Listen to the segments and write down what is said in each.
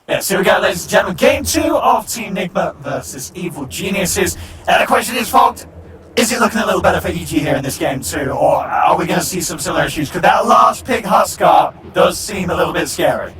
Yes, here we go, ladies and gentlemen. Game 2 of Team Nigma versus Evil Geniuses. And the question is, Fogged, is it looking a little better for EG here in this game too? Or are we going to see some similar issues? Because that last pick Huskar does seem a little bit scary.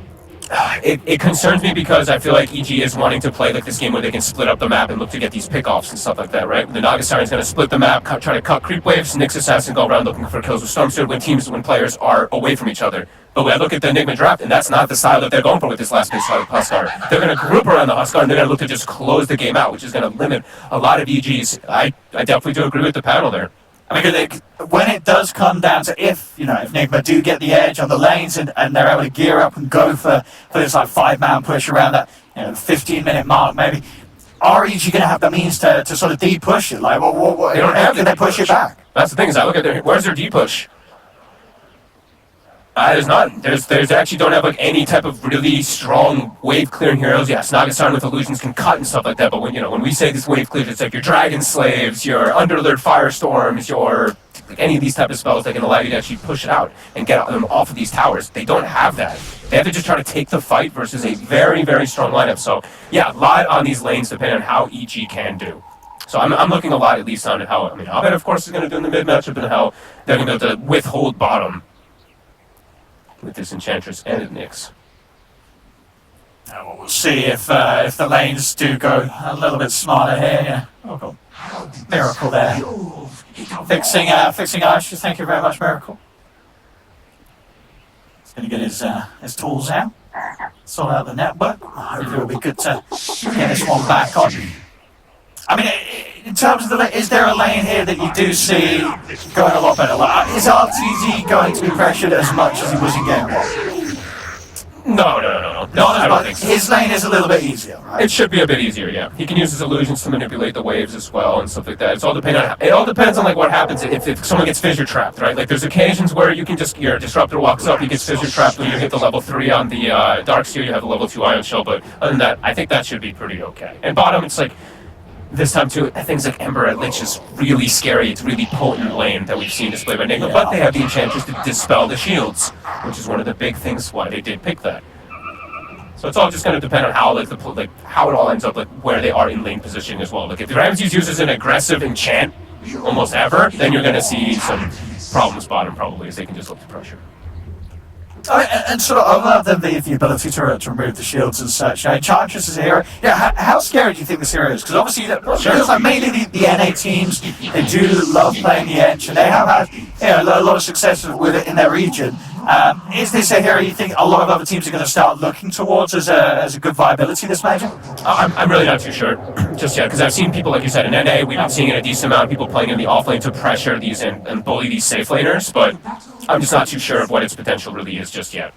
It concerns me because I feel like EG is wanting to play like this game where they can split up the map and look to get these pickoffs and stuff like that, right? The Nagasari is going to split the map, try to cut creep waves, Nyx Assassin go around looking for kills with Stormstone when players are away from each other. But when I look at the Nigma draft, and that's not the style that they're going for with this last pick Huskar. They're going to group around the Huskar and they're going to look to just close the game out, which is going to limit a lot of EGs. I definitely do agree with the panel there. I mean, when it does come down to if Nigma do get the edge on the lanes and they're able to gear up and go for this like 5-man push around that 15-minute mark maybe, are EG going to have the means to sort of de-push it? Like, what they don't have can they push it back? That's the thing is I look at where's their de-push? There's none. There's actually don't have like any type of really strong wave clearing heroes. Yes, Nagasarn with illusions can cut and stuff like that. But when we say this wave clears, it's like your Dragon Slaves, your Underlord Firestorms, your any of these type of spells that can allow you to actually push it out and get them off of these towers. They don't have that. They have to just try to take the fight versus a very, very strong lineup. So yeah, a lot on these lanes depending on how EG can do. So I'm looking a lot at least on how Abed of course is going to do in the mid matchup and how they're going to withhold bottom with this Enchantress and Nyx. We'll see if the lanes do go a little bit smarter here. Yeah. Oh, cool. Miracle there. Fixing Ash. Thank you very much, Miracle. He's going to get his tools out. Sort out the network. Hopefully it'll be good to get this one back on. I mean, in terms of is there a lane here that you do see going a lot better? Like, is RTZ going to be pressured as much as he was in game 1? No. Not I as don't much. think so. His lane is a little bit easier, right? It should be a bit easier, yeah. He can use his illusions to manipulate the waves as well and stuff like that. It all depends on like what happens if someone gets fissure trapped, right? Like there's occasions where you can just your disruptor walks up, he gets fissure trapped when you hit the level 3 on the Darkseer, you have the level 2 Ion Shell, but other than that, I think that should be pretty okay. And bottom, it's like this time too, things like Ember at Lich is really scary. It's really potent lane that we've seen displayed by Nigma, but they have the Enchantress to dispel the shields, which is one of the big things why they did pick that. So it's all just going to depend on how how it all ends up, like where they are in lane positioning as well. Like if the Ramses uses an aggressive enchant almost ever, then you're going to see some problems bottom probably, as they can just look to pressure. And sort of, I love the ability to remove the shields and such. Enchantress is a hero. Yeah, how scary do you think this hero is? Because obviously, it feels like mainly the NA teams, they do love playing the edge, and they have had a lot of success with it in their region. Is this a hero you think a lot of other teams are going to start looking towards as a good viability this major? I'm really not too sure just yet, because I've seen people, like you said, in NA, we've been seeing a decent amount of people playing in the offlane to pressure these and bully these safe laners, but I'm just not too sure of what its potential really is just yet.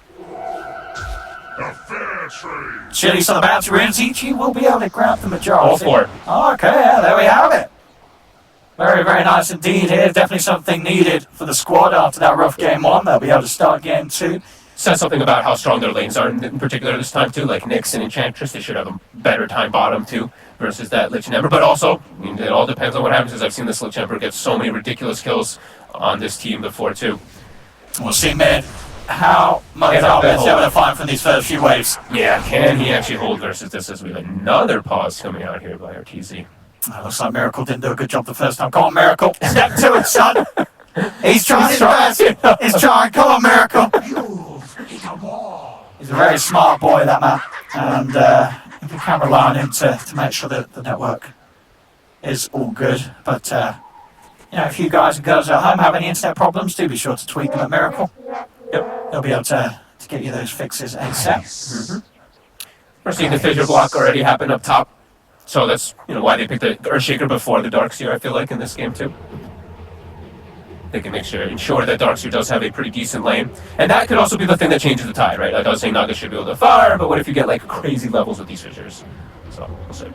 Chili's on the bounty runes. EG will be able to grab the majority. All for it. Okay, yeah, there we have it. Very, very nice indeed here. Definitely something needed for the squad after that rough game 1. They'll be able to start game 2. Says something about how strong their lanes are in particular this time too, like Nyx and Enchantress. They should have a better time bottom too versus that Lich and Ember. But also, it all depends on what happens, because I've seen this Lich Ember get so many ridiculous kills on this team before too. We'll see mid how much Albert's able to find from these first few waves. Yeah, can he actually hold versus this, as we have another pause coming out here by RTZ. Looks like Miracle didn't do a good job the first time. Come on, Miracle. Step to it, son. He's trying his best. He's trying. Come on, Miracle. He's a very smart boy, that man. And we can rely on him to make sure that the network is all good. But, if you guys and girls at home have any internet problems, do be sure to tweet them at Miracle. Yep. They'll be able to get you those fixes ASAP. Mm-hmm. We're seeing the fissure block already happen up top. So that's why they picked the Earthshaker before the Darkseer, I feel like, in this game too. they can ensure that Darkseer does have a pretty decent lane. And that could also be the thing that changes the tide, right? Like I was saying, Naga should be able to fire, but what if you get like crazy levels with these fissures? So, we'll see.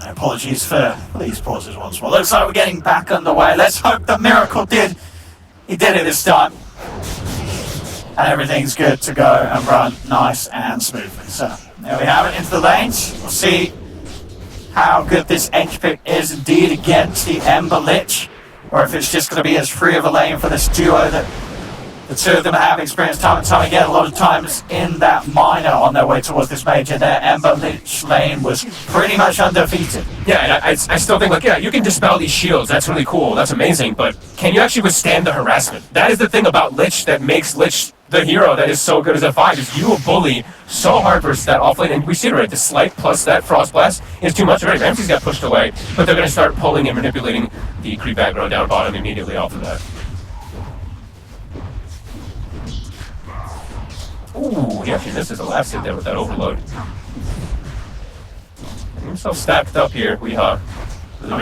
Apologies for these pauses once more. Looks like we're getting back underway. Let's hope the miracle did. He did it this time. And everything's good to go and run nice and smoothly. So there we have it into the lanes. We'll see how good this edge pick is indeed against the Ember Lich, or if it's just going to be as free of a lane for this duo that the two of them have experienced time and time again. A lot of times in that minor on their way towards this major, their Ember Lich lane was pretty much undefeated. Yeah, and I still think, like, yeah, you can dispel these shields. That's really cool. That's amazing. But can you actually withstand the harassment? That is the thing about Lich that makes Lich the hero that is so good as a 5. Is you will bully so hard versus that offlane. And we see it, right? The Slight plus that Frost Blast is too much already. Ramsey's got pushed away, but they're going to start pulling and manipulating the creep aggro down bottom immediately off of that. Ooh, he actually misses the last hit there with that overload. Getting himself stacked up here, Weehaw.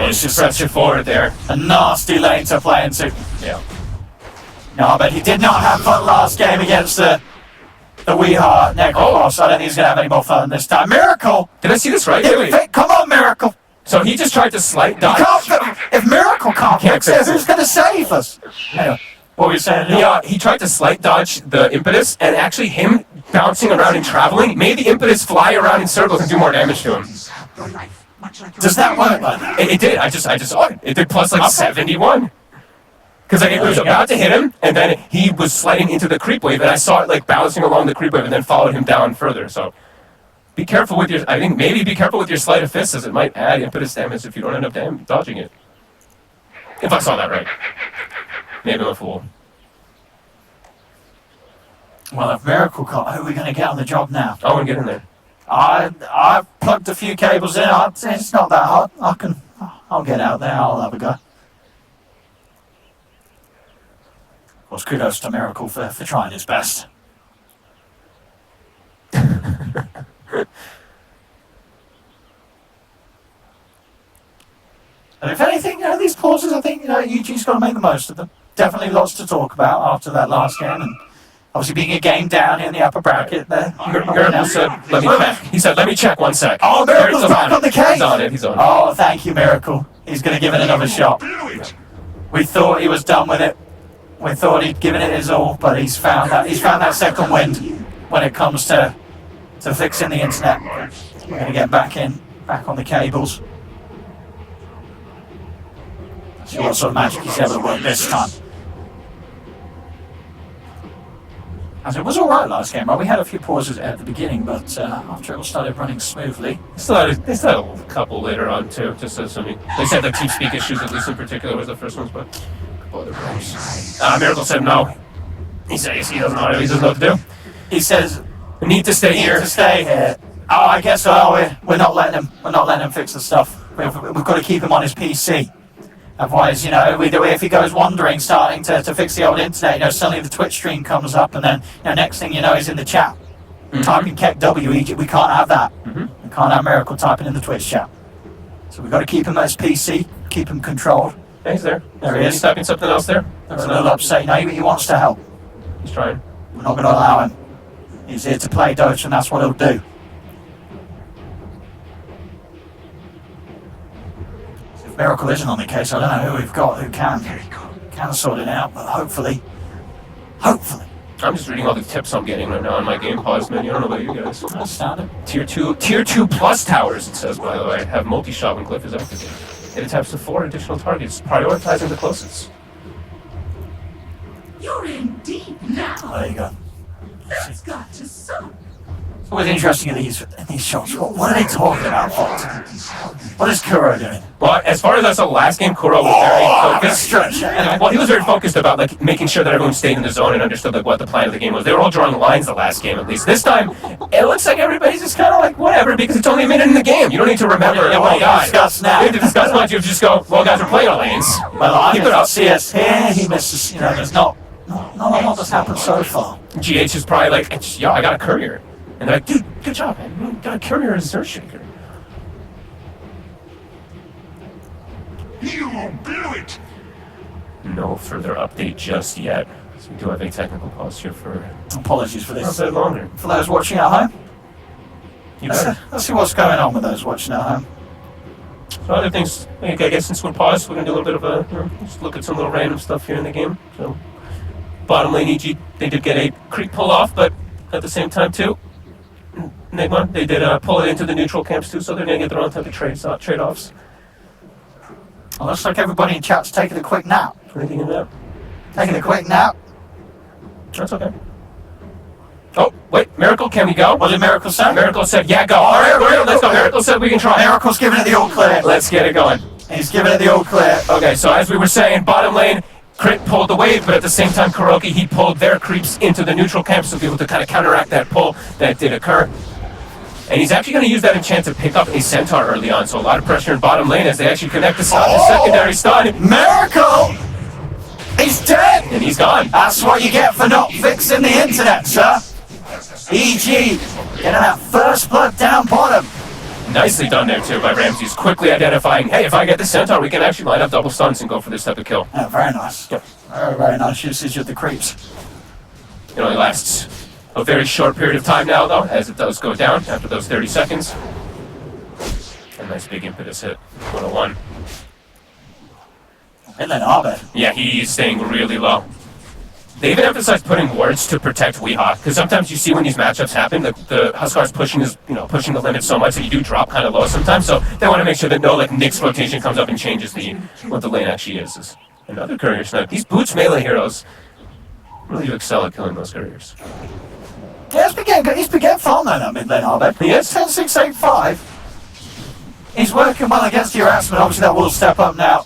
It's just press it forward there. a nasty lane to play into. Yeah. No, but he did not have fun last game against the Weehaw Necroboss. I don't think he's going to have any more fun this time. Miracle! Did I see this right? Come on, Miracle! So he just tried to slight dodge. If Miracle can't fix it, who's going to save us? Anyway, what were you saying? He tried to slight dodge the impetus, and actually him bouncing around and traveling made the impetus fly around in circles and do more damage to him. Does that work like that? It did. I just saw it. It did plus like 71. Because it was about to hit him, and then he was sliding into the creep wave, and I saw it like bouncing along the creep wave, and then followed him down further. So be careful with your. I think maybe be careful with your sleight of fist, as it might add impetus damage if you don't end up dodging it. If I saw that right. Maybe I'm a fool. Well, if Miracle can't, who are we going to get on the job now? I want to get in there. I've plugged a few cables in. It's not that hard. I'll get out there. I'll have a go. Of course, kudos to Miracle for trying his best. And if anything, these pauses, I think, UG's got to make the most of them. Definitely lots to talk about after that last game, and obviously being a game down in the upper bracket there. Miracle said, let me check. He said, let me check 1 sec. Oh, Miracle's back on the case! He's on it, he's on it. Oh, thank you, Miracle. He's going to give it another shot. We thought he was done with it. We thought he'd given it his all, but he's found that second wind when it comes to fixing the internet. We're going to get back on the cables. See what sort of magic he's able to work this time. As it was alright last game, right? We had a few pauses at the beginning, but after it all started running smoothly. They still had a couple later on too, just as they said the TeamSpeak issues, at least in particular, was the first ones, but a couple other problems. Miracle said no. He says he doesn't know what to do. He says we need to stay here. Oh, I guess we're not letting him fix the stuff. We've got to keep him on his PC. Otherwise, if he goes wandering, starting to fix the old internet, suddenly the Twitch stream comes up, and then next thing you know, he's in the chat typing Keck W. We can't have that. We can't have Miracle typing in the Twitch chat. So we've got to keep him at his PC, keep him controlled. Yeah, he's there. There he is. He's typing something else there. There's a little upset. He wants to help. He's trying. We're not going to allow him. He's here to play Dota, and that's what he'll do. If Miracle isn't on the case, I don't know who we've got who can sort it out, but hopefully. I'm just reading all the tips I'm getting right now on my game pause menu. I don't know about you guys. That's standard. Tier 2 plus towers, it says, by the way, have multi-shot when Glyph is activated. It attempts to 4 additional targets, prioritizing the closest. You're in deep now. There you go. That's got to suck. It's always interesting in these shots. What are they talking about, Fox? What is Kuro doing? Well, as far as I saw last game, Kuro was very focused. Well, he was very focused about making sure that everyone stayed in the zone and understood what the plan of the game was. They were all drawing lines the last game, at least. This time, it looks like everybody's just kind of whatever, because it's only a minute in the game. You don't need to remember. Discuss now. You have to discuss much. You just go, well, guys are playing our lanes. Well, I'm going to see us here. He misses. There's not a lot that's happened so far. GH is probably I got a courier. And they're like, dude, good job, man. You got a courier as a Surge Shaker. You blew it! No further update just yet. So we do have a technical pause here for Apologies for a this. bit longer. For those watching at home, You better. let's see what's going on with those watching at home. So other things, I guess since we're paused, we're going to do a little bit of just look at some little random stuff here in the game. So, bottom lane EG, they did get a creep pull off, but at the same time too, Nigma, they did pull it into the neutral camps too, so they're going to get their own type of trade-offs. Well, looks like everybody in chat's taking a quick nap. Anything in that? Taking a quick nap. That's okay. Oh, wait, Miracle, can we go? What did Miracle say? Miracle said, yeah, go. All right, let's go. Miracle said we can try. Miracle's giving it the all clear. Let's get it going. He's giving it the all clear. Okay, so as we were saying, bottom lane, Crit pulled the wave, but at the same time, Kuroki, he pulled their creeps into the neutral camp to be able to kind of counteract that pull that did occur. And he's actually going to use that enchant to pick up a Centaur early on, so a lot of pressure in bottom lane as they actually connect the secondary stun. Miracle! He's dead! And he's gone. That's what you get for not fixing the internet, sir. EG, getting that first blood down bottom. Nicely done there, too, by Ramses, quickly identifying, hey, if I get the Centaur, we can actually line up double stuns and go for this type of kill. Yeah, very nice. Yep. Very nice usage of the creeps. It only lasts a very short period of time now, though, as it does go down after those 30 seconds. A nice big impetus hit, 101. And then Abed. Yeah, he's staying really low. They even emphasize putting wards to protect Weehaw, because sometimes you see when these matchups happen, the Huskar's pushing the limit so much that you do drop kind of low sometimes. So they want to make sure that no like Nyx rotation comes up and changes what the lane actually is. Another courier snipe. These Boots melee heroes really do excel at killing those couriers. Yeah, he's been getting fun though, that mid lane Abed. He is. 10-6-8-5. He's working well against the harassment. Obviously that will step up now.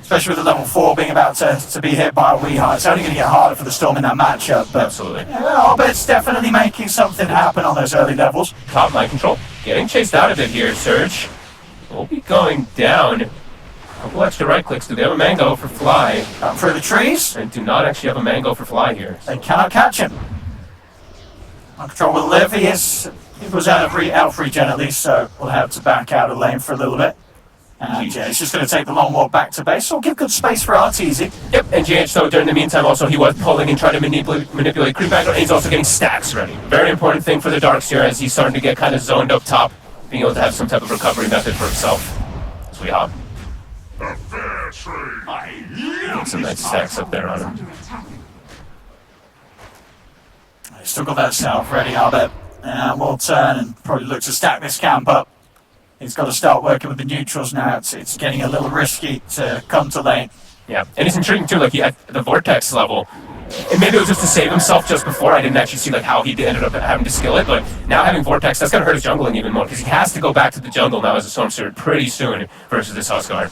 Especially with the level 4 being about to be hit by a Weehaw. It's only going to get harder for the Storm in that matchup. But Absolutely. yeah, Abed's definitely making something happen on those early levels. Top mind control. Getting chased out of it here, Surge. Will be going down. A couple extra right clicks. Do they have a mango for Fly? Up through the trees. And do not actually have a mango for Fly here. They cannot catch him. On control will live. He was out of regen at least, so we'll have to back out of lane for a little bit. And yeah, he's just going to take the long walk back to base. So give good space for RTZ. Yep, and GH, though, during the meantime, also, he was pulling and trying to manipulate creep back, and he's also getting stacks ready. Very important thing for the Darks here as he's starting to get kind of zoned up top, being able to have some type of recovery method for himself. As we hop. A fair trade. Get some nice stacks up there on him. He's still got that self ready, Abed. And we'll turn and probably look to stack this camp up. He's got to start working with the neutrals now. It's getting a little risky to come to lane. Yeah, and it's intriguing too, like at the Vortex level, and maybe it was just to save himself just before. I didn't actually see like how he ended up having to skill it, but now having Vortex, that's going to hurt his jungling even more, because he has to go back to the jungle now as a Storm Spirit pretty soon versus this Huskar.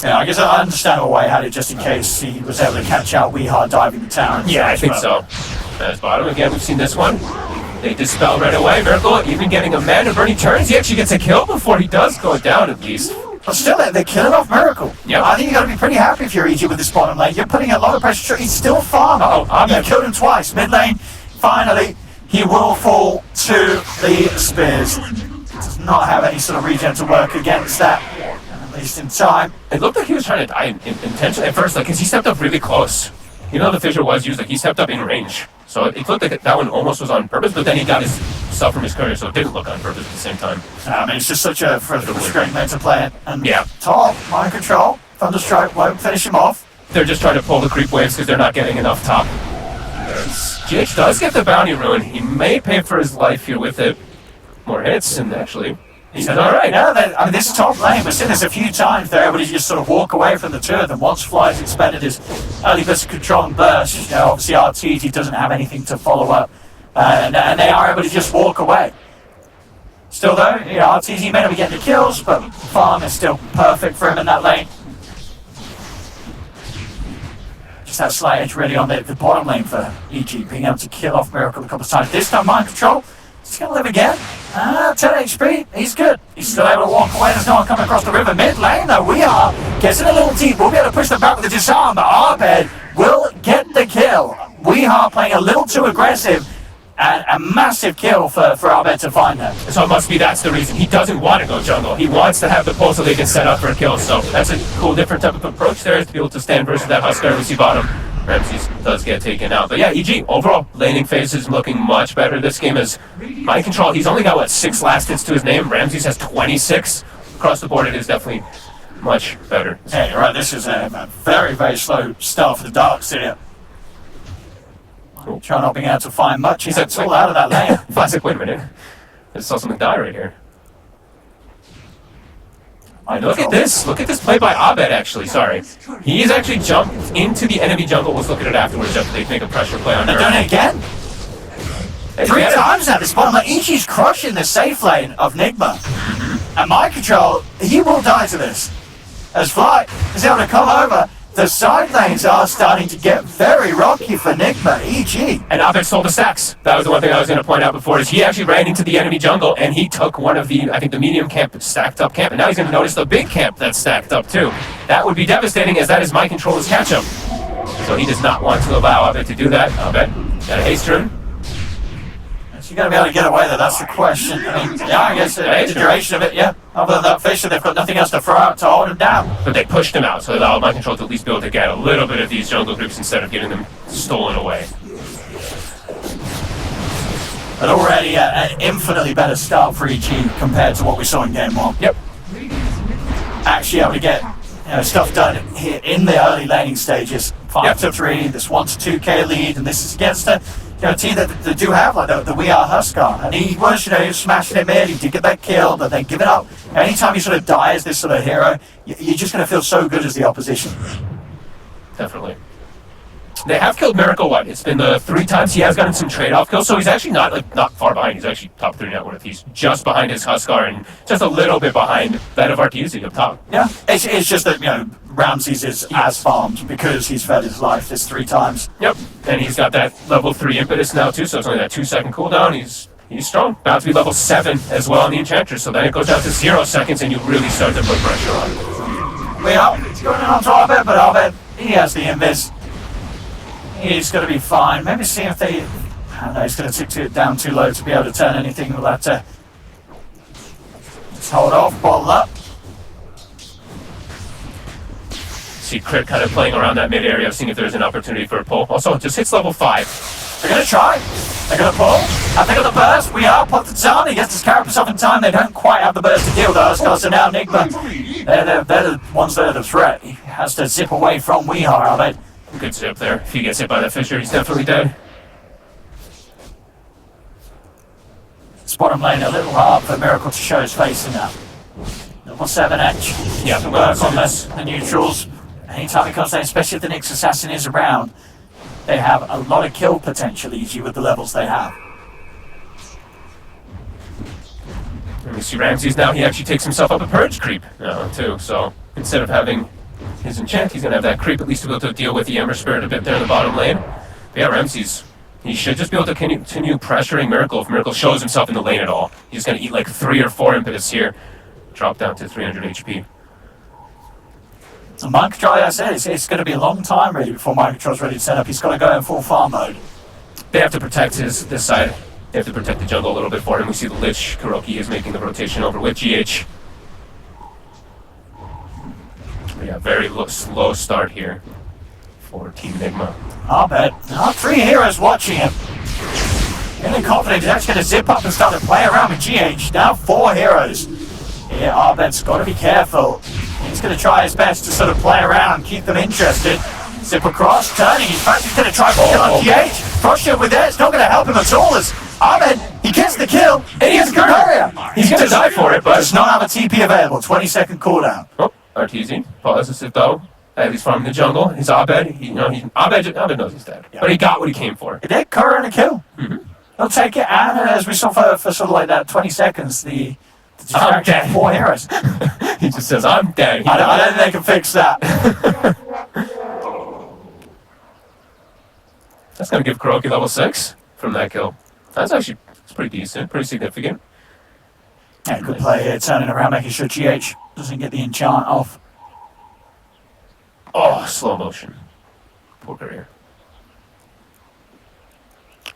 Yeah, I guess I understand why he had it just in case he was able to catch out Weehaw diving the tower. Yeah, I think so. As bottom, again, we've seen this one. They dispel right away. Miracle even getting a mana burn. He turns, he actually gets a kill before he does go down at least. But still, they're killing off Miracle. Yep. I think you got to be pretty happy if you're EG with this bottom lane. You're putting a lot of pressure. He's still farming. You killed him twice. Mid lane, finally, he will fall to the spears. Does not have any sort of regen to work against that, at least in time. It looked like he was trying to die intentionally at first, like, because he stepped up really close. You know, the fissure was used, like, he stepped up in range. So it looked like that one almost was on purpose, but then he got his stuff from his courier, so it didn't look on purpose at the same time. I mean, it's just such a frustrating way to play it. And Yeah. top, mind control, Thunderstrike won't finish him off. They're just trying to pull the creep waves because they're not getting enough top. GH does get the bounty rune. He may pay for his life here with it. More hits, and actually, he's done alright. Yeah, I mean, this top lane, we've seen this a few times. They're able to just sort of walk away from the two of them. Once Fly's expended his early bits of control and burst, obviously RTZ doesn't have anything to follow up. And they are able to just walk away. Still though, RTZ may not be getting the kills, but farm is still perfect for him in that lane. Just that slight edge really on the bottom lane for EG, being able to kill off Miracle a couple of times. This time mind control. He's going to live again. 10 HP. He's good. He's still able to walk away. There's no one coming across the river. Mid lane, though, we are getting a little deep. We'll be able to push them back with the disarm, but Abed will get the kill. We are playing a little too aggressive. And a massive kill for Abed to find them. So it must be that's the reason. He doesn't want to go jungle. He wants to have the pole so they can set up for a kill. So that's a cool, different type of approach there, is to be able to stand versus that Huskar. We see bottom. Ramses does get taken out. But yeah, EG, overall, laning phase is looking much better. This game is mind control. He's only got, 6 last hits to his name. Ramses has 26. Across the board, it is definitely much better. Yeah, you're right. This is a very, very slow start for the Darks here. Trying not being able to find much. He's all out of that lane. Classic, wait a minute. I saw something die right here. And look at this. Look at this play by Abed, actually. Sorry. He's actually jumped into the enemy jungle. Was looking at it afterwards after they make a pressure play on her. They're doing it again? 3 times at this point. Like, Ichi's crushing the safe lane of Nigma. And Mind Control, he will die to this. As Fly is able to come over, the side lanes are starting to get very rocky for Nigma, EG. And Abed stole the stacks. That was the one thing I was going to point out before, is he actually ran into the enemy jungle, and he took one of the, I think, the medium camp, stacked up camp, and now he's going to notice the big camp that's stacked up too. That would be devastating, as that is Mind Control's catch-up. So he does not want to allow Abed to do that. Abed, got a haste rune. You got to be able to get away there, that's the question. I mean, yeah, I guess the duration of it, yeah. Other than that fisher, they've got nothing else to throw out to hold him down. But they pushed him out, so they allowed Mind Control to at least be able to get a little bit of these jungle groups instead of getting them stolen away. But already an infinitely better start for EG compared to what we saw in Game 1. Yep. Actually able to get stuff done here in the early laning stages. 5 to 3, this 1 to 2k lead, and this is against a team that do have like the We Are Huskar. And he was, he was smashing it in, he did get that kill, but then give it up. Anytime you sort of die as this sort of hero, you're just going to feel so good as the opposition. Definitely. They have killed Miracle, it's been the 3 times he has gotten some trade-off kills, so he's actually not far behind. He's actually top 3 net worth. He's just behind his Huskar and just a little bit behind that of Arteezy up top. Yeah, it's just that, Ramses is as farmed because he's fed his life this 3 times. Yep, and he's got that level 3 impetus now too, so it's only that 2-second cooldown. He's strong. About to be level 7 as well on the Enchantress, so then it goes down to 0 seconds and you really start to put pressure on. We are going on top of it, but Abed, he has the invis. He's going to be fine. Maybe see if they... I don't know, he's going to tick it down too low to be able to turn anything. We'll have to just hold off, bottle up. See Crit kind of playing around that mid area, seeing if there's an opportunity for a pull. Also, it just hits level 5. They're going to try. They're going to pull. I think of the burst. We are popped the down. He gets his character himself in time. They don't quite have the burst to deal with us. So now Nigma, they're the ones that are the threat. He has to zip away from Weehar, Abed. Good zip there. If he gets hit by the Fisher, he's definitely dead. It's bottom lane a little hard for Miracle to show his face in that. Level 7 edge. Yeah, to work on the neutrals. Anytime it comes down, especially if the Nyx Assassin is around, they have a lot of kill potential, EG, with the levels they have. And we see Ramses now, he actually takes himself up a Purge creep now, too. So instead of having his enchant, he's going to have that creep at least to be able to deal with the Ember Spirit a bit there in the bottom lane. But yeah, Ramses, he should just be able to continue pressuring Miracle if Miracle shows himself in the lane at all. He's going to eat like 3 or 4 impetus here, drop down to 300 HP. So Mind Control, like I said, it's going to be a long time really before Mind Control's ready to set up. He's got to go in full farm mode. They have to protect this side. They have to protect the jungle a little bit for him. We see the Lich, Kuroki is making the rotation over with GH. Yeah, very slow start here for Team Nigma. Abed, 3 heroes watching him. Feeling confident he's actually going to zip up and start to play around with GH. Now 4 heroes. Yeah, Abed's got to be careful. He's going to try his best to sort of play around, keep them interested. Zip across, turning. In fact, he's going to try to kill on GH. Frost with that, it's not going to help him at all. As Abed, he gets the kill, and he has a good area. He's going to die for it, but does not have a TP available. 20-second cooldown. Oh, Arteezy pauses it though. He's farming the jungle. He's Abed. Abed knows he's dead, but he got what he came for. He did cover and a kill. He'll take it, and as we saw for sort of like that 20 seconds, the I'm dead. 4 heroes. He just says, I'm dead. I don't think they can fix that. That's going to give Kuroki level 6 from that kill. That's actually pretty decent, pretty significant. Yeah, good play here, turning around, making sure GH doesn't get the enchant off. Oh, slow motion. Poor career.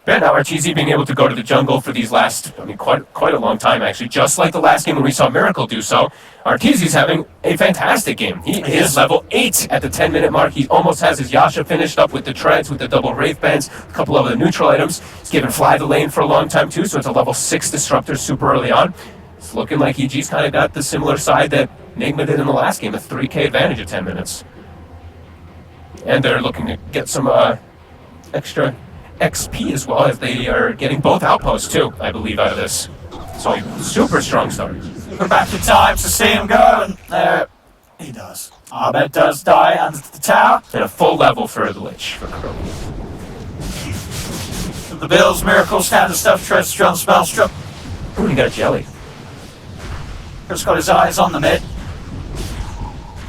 But now RTZ being able to go to the jungle for these last, quite a long time actually. Just like the last game when we saw Miracle do so, RTZ's having a fantastic game. He is level 8 at the 10-minute mark. He almost has his Yasha finished up with the treads, with the double Wraith Bands, a couple of the neutral items. He's given Fly the lane for a long time too, so it's a level 6 Disruptor super early on. It's looking like EG's kind of got the similar side that Nigma did in the last game, a 3k advantage at 10 minutes. And they're looking to get some extra XP as well, as they are getting both outposts too, I believe, out of this. So a super strong start. We're back in time to see him go, and there he does. Ahmed does die under the tower. And a full level for the Lich for Crow. The Bills, Miracle, standard stuff, Tread, Strong, Spellstruck. Ooh, he got a jelly. He's got his eyes on the mid.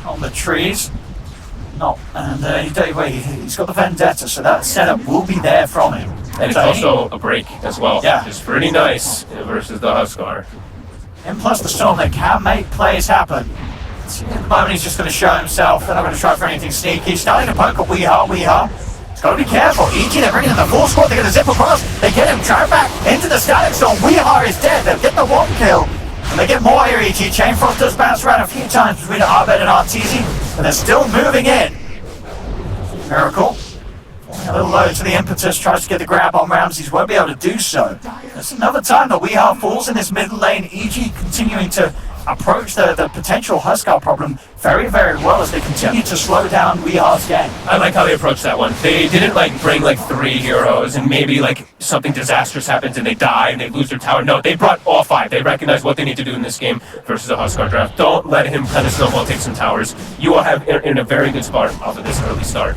On the trees. No, and he's got the Vendetta, so that setup will be there from him. And it's also a break as well. Yeah. It's pretty nice versus the Huskar. And plus the Storm that can make plays happen. At the moment he's just going to show himself. They're not going to try for anything sneaky. Starting to poke at Weehaw. He's got to be careful. EG, they're bringing in the full squad. They're going to zip across. They get him trapped back into the Static Storm. Weehaw is dead. They'll get the one kill. And they get more here, EG. Chainfrost does bounce around a few times between Arbed and Arteezy, but they're still moving in. Miracle. A little low to the impetus, tries to get the grab on Ramses, won't be able to do so. That's another time that Weehaw falls in this middle lane. EG continuing to approach the potential Huskar problem very, very well as they continue to slow down Weehaw's game. I like how they approached that one. They didn't bring 3 heroes and maybe something disastrous happens and they die and they lose their tower. No, they brought all 5. They recognize what they need to do in this game versus a Huskar draft. Don't let him kind of snowball take some towers. You will have in a very good spot off of this early start.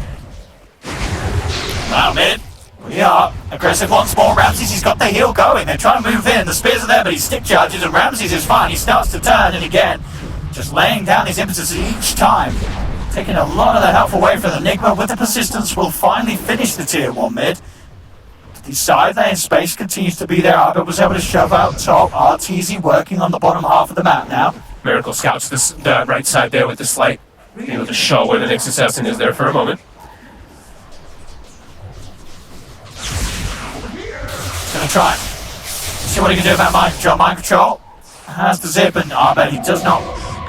Wow, mid. We are aggressive once more. Ramses, he's got the heal going. They're trying to move in. The spears are there, but he stick charges, and Ramses is fine. He starts to turn, and again, just laying down his impetus each time. Taking a lot of the health away from the Nigma. With the persistence, will finally finish the tier 1 mid. The side lane space continues to be there. Arbit was able to shove out top. Arteezy working on the bottom half of the map now. Miracle scouts the right side there with the slight, able to show where the next assassin is there for a moment. Gonna try. See what he can do about mind control. Mind control has the zip, and Arbed, he does not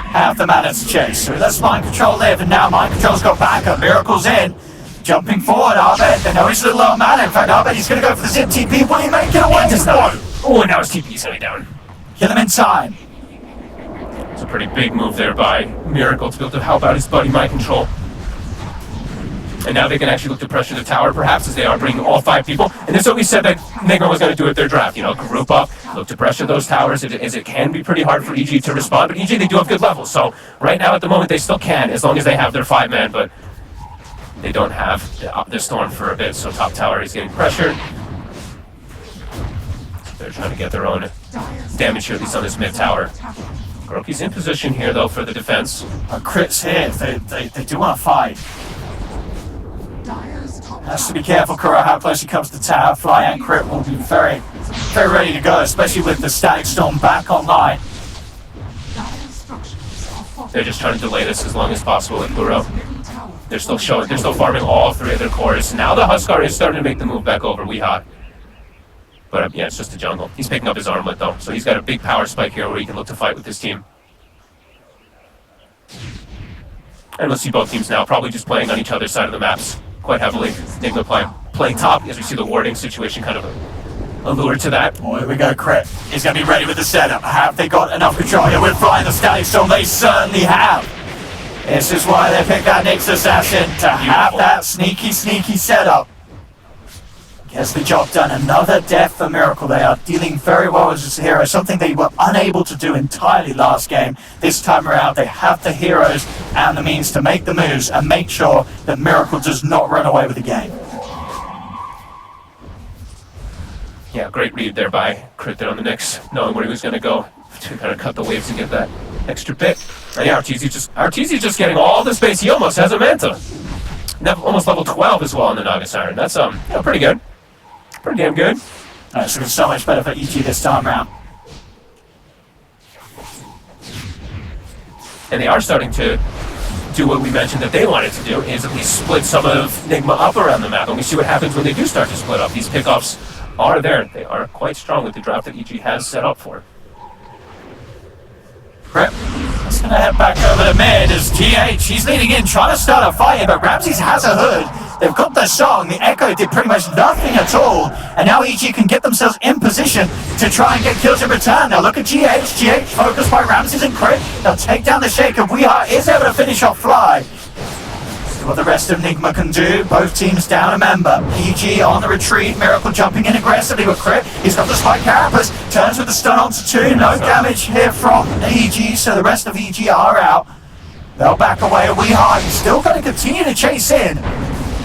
have the mana to chase. So he lets mind control live, and now mind control's got backup. Miracle's in. Jumping forward, Arbed. They know he's a little low on mana. In fact, Arbed, he's gonna go for the zip TP. Will he make it away? Oh, now his TP's going down. Kill him in time. It's a pretty big move there by Miracle to be able to help out his buddy mind control. And now they can actually look to pressure the tower, perhaps, as they are bringing all 5 people. And this is what we said that Nigma was going to do at their draft. Group up, look to pressure those towers, as it can be pretty hard for EG to respond. But EG, they do have good levels. So right now, at the moment, they still can, as long as they have their 5-man. But they don't have the Storm for a bit, so top tower is getting pressured. They're trying to get their own damage here, at least on this mid tower. Groki's in position here, though, for the defense. Crit's here. They do want to fight. Has to be careful, Kuro, how close he comes to the tower. Fly and Crit will be very, very ready to go, especially with the Static Storm back online. They're just trying to delay this as long as possible with Kuro. They're still farming all 3 of their cores. Now the Huskar is starting to make the move back over Weehaw. But yeah, it's just the jungle. He's picking up his armlet though, so he's got a big power spike here where he can look to fight with his team. And we'll see both teams now probably just playing on each other's side of the maps quite heavily. Nigma playing top, as we see the warding situation kind of allured to that. Oh, here we go, Crit. He's going to be ready with the setup. Have they got enough control here with flying the Static Storm? They certainly have. This is why they picked that Nyx Assassin, to have that sneaky setup. Gets the job done. Another death for Miracle. They are dealing very well as a hero, something they were unable to do entirely last game. This time around, they have the heroes and the means to make the moves and make sure that Miracle does not run away with the game. Yeah, great read there by Crit there on the Nyx, knowing where he was going to go to kind of cut the waves and get that extra bit. And yeah, Arteezy just getting all the space. He almost has a Manta. Almost level 12 as well on the Naga Siren. That's pretty good. Pretty damn good. It's looking so much better for EG this time around. And they are starting to do what we mentioned that they wanted to do, is at least split some of Nigma up around the map. And we see what happens when they do start to split up. These pickoffs are there. They are quite strong with the draft that EG has set up for. Crip is going to head back over to mid as GH, he's leading in, trying to start a fight, but Ramses has a hood. They've got their song, the Echo did pretty much nothing at all, and now EG can get themselves in position to try and get kills in return. Now look at GH focused by Ramses and Crit, they'll take down the Shaker. Weeheart is able to finish off Fly. What the rest of Nigma can do, both teams down a member. EG on the retreat, Miracle jumping in aggressively with Crit. He's got the spike carapace, turns with the stun onto 2, no damage here from EG, so the rest of EG are out. They'll back away. Weeheart, he's still going to continue to chase in.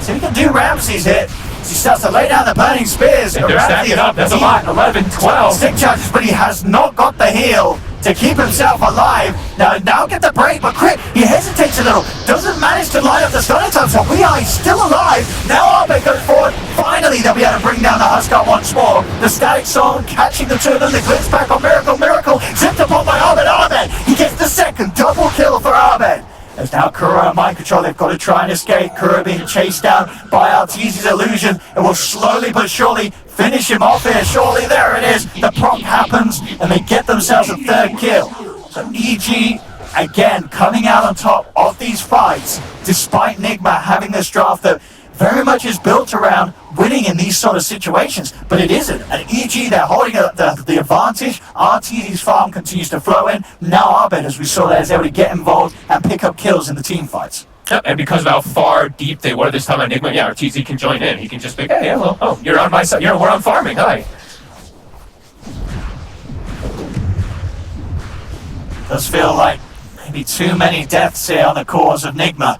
So he can do Ramses hit. As he starts to lay down the burning spears. They're stacking up, that's a lot, 11, 12. Stick charges, but he has not got the heal to keep himself alive. Now get the break, but Crit, he hesitates a little. Doesn't manage to line up the stun in time, so he's still alive. Now Arbe goes forward. Finally, they'll be able to bring down the Huskar once more. The static song catching the two of them. The glitch back on Miracle. Zipped upon by Arbe. He gets the second double kill for Arbe. As now Kuro and Mind Control, they've got to try and escape. Kuro being chased down by Arteezy's illusion. It will slowly but surely finish him off here. Surely there it is. The proc happens and they get themselves a third kill. So EG, again, coming out on top of these fights, despite Nigma having this draft that very much is built around winning in these sort of situations, but it isn't. And EG, they're holding the advantage. RTZ's farm continues to flow in. Now Arbed, as we saw there, is able to get involved and pick up kills in the team fights. Yep, and because of how far deep they were this time on Nigma, yeah, RTZ can join in. He can just be, hey, hello, oh, you're on my side, we're on farming, hi. Does feel like maybe too many deaths here on the cause of Nigma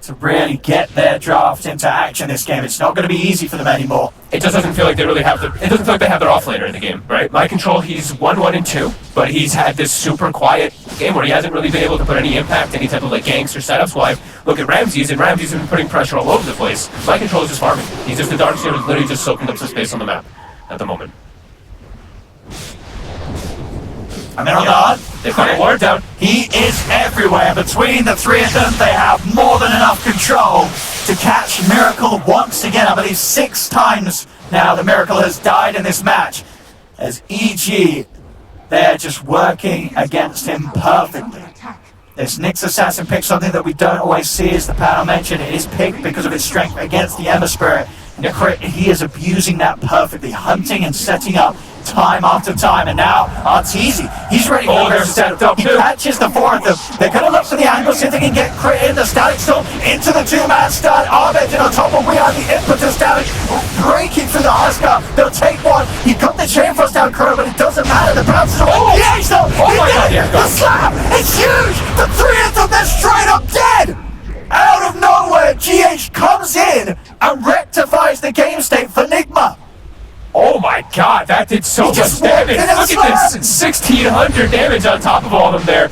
to really get their draft into action this game. It's not going to be easy for them anymore. It just doesn't feel like they really have it doesn't feel like they have their offlaner in the game, right? Mind Control, he's 1-1 and 2, but he's had this super quiet game where he hasn't really been able to put any impact, any type of like ganks or setups. Well, I look at Ramses, and Ramses has been putting pressure all over the place. Mind Control is just farming. He's just the Darkseer who's literally just soaking up some space on the map at the moment. I'm in on guard. They've got a ward down. He is everywhere. Between the three of them, they have more than enough control to catch Miracle once again. I believe 6 times now the Miracle has died in this match. As EG, they're just working against him perfectly. This Nyx Assassin pick something that we don't always see, as the panel mentioned. It is picked because of its strength against the Ember Spirit. He is abusing that perfectly, hunting and setting up time after time, and now Arteezy, he's ready for they're set up He too. catches the 4 of them. They're going to look for the angle, see if they can get Crit in the static storm into the 2-man stun. Arbed on top of We Are the impetus damage, breaking through the Huskar. They'll take one. He got the chain frost down Kuro, but it doesn't matter. The bounces away. Oh my God, yeah, the slap, it's huge. The 3 of them, they're straight up dead. Out of nowhere, GH comes in and rectifies the game state for Nigma. Oh my God, that did so much damage. Look at this, 1,600 damage on top of all of them there.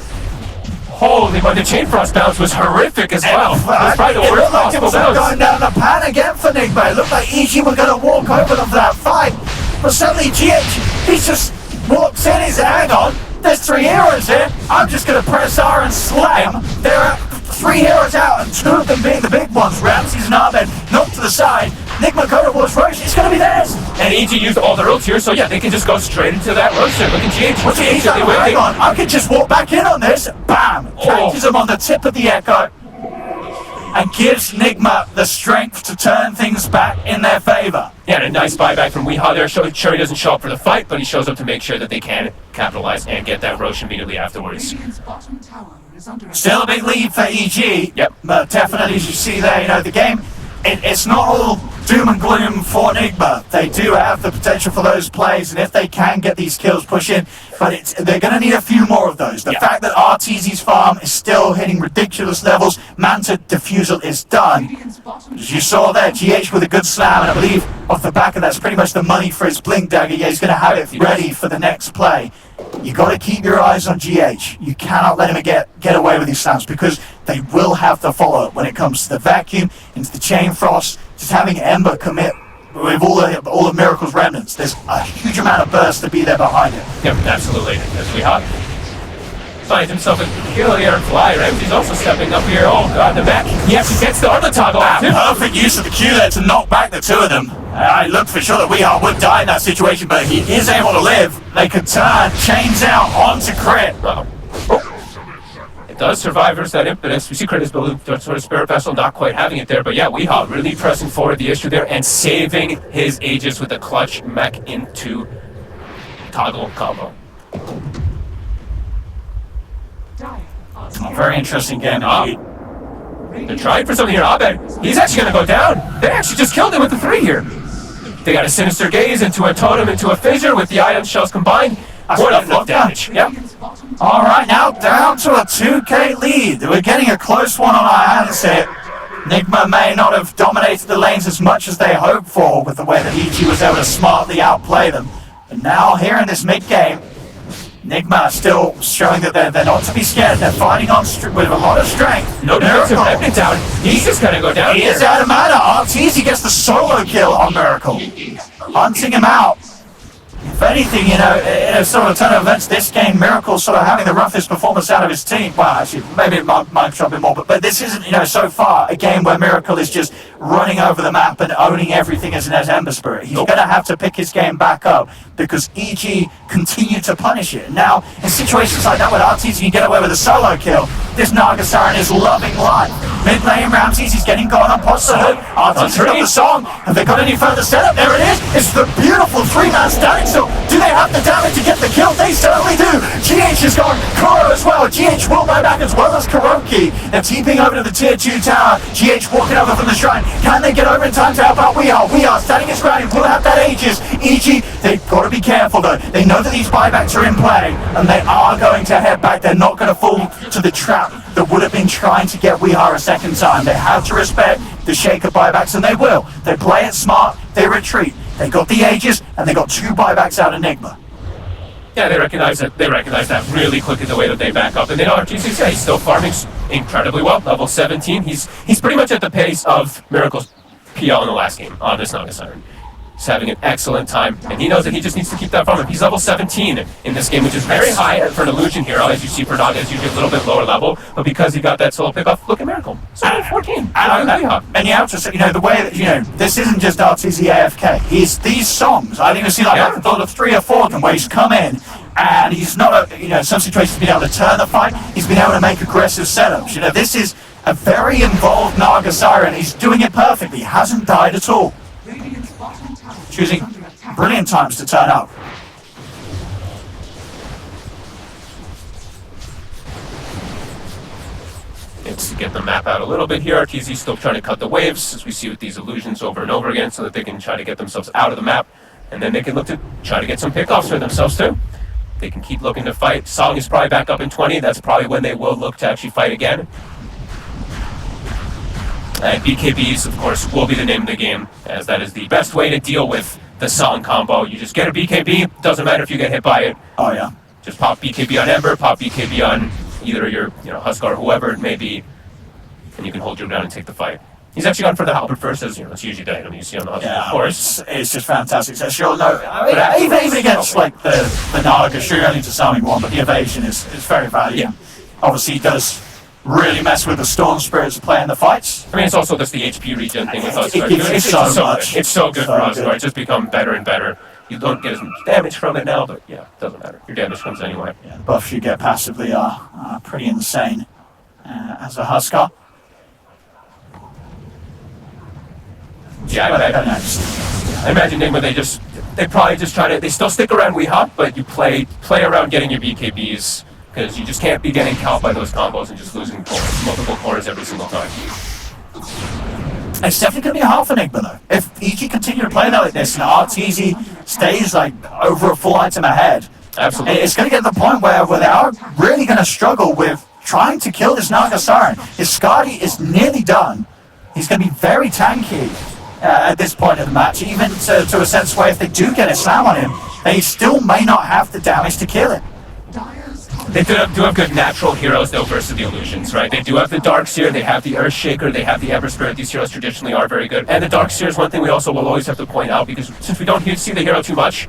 Holy, but the chain frost bounce was horrific as well. It was probably the worst possible bounce. Going down the pan again for Nigma. It looked like EG were going to walk over them for that fight, but suddenly GH, he just walks in. He's hang on. There's 3 heroes here. I'm just going to press R and slam. There are 3 heroes out, and 2 of them being the big ones. Ramses and Arbed knocked to the side. Nigma go towards Roche. It's going to be theirs. And EG used all their ults here, so yeah, they can just go straight into that roaster. Look at GH. What's he like? Hang on, I can just walk back in on this. Bam! Catches him on the tip of the Echo and gives Nigma the strength to turn things back in their favor. Yeah, and a nice buyback from Weehaw there. Sure, he doesn't show up for the fight, but he shows up to make sure that they can capitalize and get that Roche immediately afterwards. Still a big lead for EG. Yep. But definitely, as you see there, the game, it's not all doom and gloom for Nigma. They do have the potential for those plays, and if they can get these kills pushing, but they're going to need a few more of those. The fact that RTZ's farm is still hitting ridiculous levels, Manta Diffusal is done. As you saw there, GH with a good slam, and I believe off the back of that's pretty much the money for his Blink Dagger. Yeah, he's going to have it ready for the next play. You got to keep your eyes on GH. You cannot let him get away with these slams, because they will have to follow it when it comes to the vacuum, into the chain frost, just having Ember commit with all the Miracle's remnants. There's a huge amount of burst to be there behind it. Yep, absolutely. As we hop. finds himself a kill here on Fly. Ramsey's also stepping up here. Oh god, the back. He actually gets the armor toggle off him. Perfect use of the Q there to knock back the two of them. I looked for sure that Weehart would die in that situation, but he is able to live. They could turn, chains out onto Crit. It does survive versus that impetus. We see Crit is building sort of Spirit Vessel, not quite having it there, but yeah, Weehart really pressing forward the issue there and saving his Aegis with a clutch mech into toggle combo. Very interesting game. They're trying for something here. Abed, he's actually going to go down. They actually just killed him with the 3 here. They got a Sinister Gaze into a Totem, into a Fissure with the Ion Shells combined. What enough damage. Yep. All right, now down to a 2K lead. We're getting a close one on our hands here. Nigma may not have dominated the lanes as much as they hoped for with the way that EG was able to smartly outplay them. But now here in this mid-game, Nigma still showing that they're not to be scared. They're fighting on with a lot of strength. No defensive remnant down. He's just going to go down He here. is out of mana. Arteezy gets the solo kill on Miracle. Hunting him out. If anything, in a sort of turn of events, this game, Miracle's sort of having the roughest performance out of his team. Well, actually, maybe it might drop it more, but this isn't, so far a game where Miracle is just running over the map and owning everything as an Ember Spirit. He's going to have to pick his game back up because EG continue to punish it. Now, in situations like that, when Arteezy can get away with a solo kill, this Naga Siren is loving life. Mid lane, Ramses, he's getting gone on Pots the Hood. Arteezy's got the song. Have they got any further setup? There it is. It's the beautiful 3-man static. So, do they have the damage to get the kill? They certainly do. GH is gone. Kuro as well. GH will buy back as well as Kuroki. They're TPing over to the tier 2 tower. GH walking over from the shrine. Can they get over in time to help out? We are standing his ground. He will have that Aegis. EG, they've got to be careful though. They know that these buybacks are in play and they are going to head back. They're not going to fall to the trap that would have been trying to get Weehart a second time. They have to respect the Shaker buybacks and they will. They play it smart. They retreat. They got the Aegis and they got 2 buybacks out of Nigma. Yeah, they recognize that. They recognize that really quickly the way that they back up, and they know RG6. Yeah, he's still farming incredibly well. Level 17. He's pretty much at the pace of Miracle's PL in the last game on this Naga Siren. He's having an excellent time, and he knows that he just needs to keep that farming. He's level 17 in this game, which is very high for an illusion hero. As you see, for Naga is usually a little bit lower level, but because he got that solo pickoff, look at Miracle. So 14. And you have to say, the way that, this isn't just Arteezy AFK. These songs, I've even seen I thought of 3 or 4 of them where he's come in and he's not, some situations he's been able to turn the fight, he's been able to make aggressive setups. This is a very involved Naga Siren. He's doing it perfectly. He hasn't died at all. Choosing brilliant times to turn up. It's to get the map out a little bit here. Arteezy's still trying to cut the waves, as we see with these illusions over and over again, so that they can try to get themselves out of the map, and then they can look to try to get some pickoffs for themselves too. They can keep looking to fight. Song is probably back up in 20. That's probably when they will look to actually fight again. And BKBs, of course, will be the name of the game, as that is the best way to deal with the Song combo. You just get a BKB, doesn't matter if you get hit by it. Oh yeah. Just pop BKB on Ember, pop BKB on either your Huskar or whoever it may be, and you can hold your ground and take the fight. He's actually gone for the halberd first, as it's usually the item you see on the Huskar, of course. It's just fantastic. So sure, even against like the Naga, sure, only to summon one, but the evasion is very valuable. Yeah. Obviously, he does really mess with the Storm Spirits playing the fights. I mean, it's also just the HP regen thing with us. It gives you so much. It's so good for us. It's just become better and better. You don't get as much damage from it now, but yeah, it doesn't matter. Your damage comes anyway. Yeah, the buffs you get passively are pretty insane as a Huskar. Yeah, I imagine Nigma, they probably just try to, they still stick around Weehart, but you play around getting your BKBs, because you just can't be getting caught by those combos and just losing multiple cores every single time. It's definitely going to be hard for Nigma though. If EG continue to play like this and Arteezy stays like over a full item ahead, absolutely, it's going to get to the point where they are really going to struggle with trying to kill this Naga Siren. His Skadi is nearly done. He's going to be very tanky at this point of the match, even to a sense where if they do get a slam on him, they still may not have the damage to kill it. They do have good natural heroes though versus the illusions, right? They do have the Darkseer, they have the Earthshaker, they have the Ember Spirit. These heroes traditionally are very good. And the Darkseer is one thing we also will always have to point out, because since we don't see the hero too much,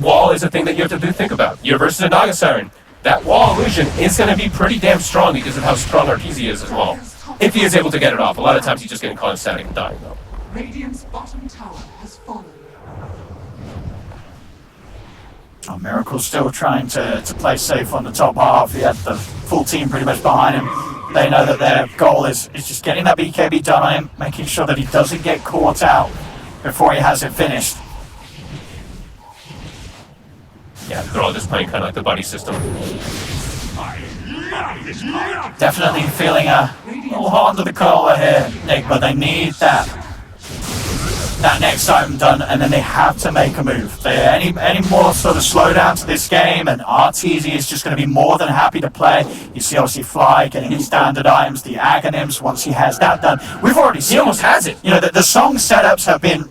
Wall is a thing that you have to think about. You're versus a Naga Siren. that wall illusion is going to be pretty damn strong because of how strong Arteezy is as well. If he is able to get it off. A lot of times he's just getting caught in static and dying, though. Radiant's bottom tower has fallen. Oh, Miracle's still trying to play safe on the top half. He had the full team pretty much behind him. They know that their goal is just getting that BKB done on him, making sure that he doesn't get caught out before he has it finished. Yeah, they're all just playing kind of like the buddy system. Definitely feeling a little hot under the collar here, Nick, but they need that next item done, and then they have to make a move. Any more sort of slowdown to this game, and Arteezy is just going to be more than happy to play. You see, obviously, Fly getting his standard items, the Aghanims, once he has that done. We've already seen, He almost has it. you know, the song setups have been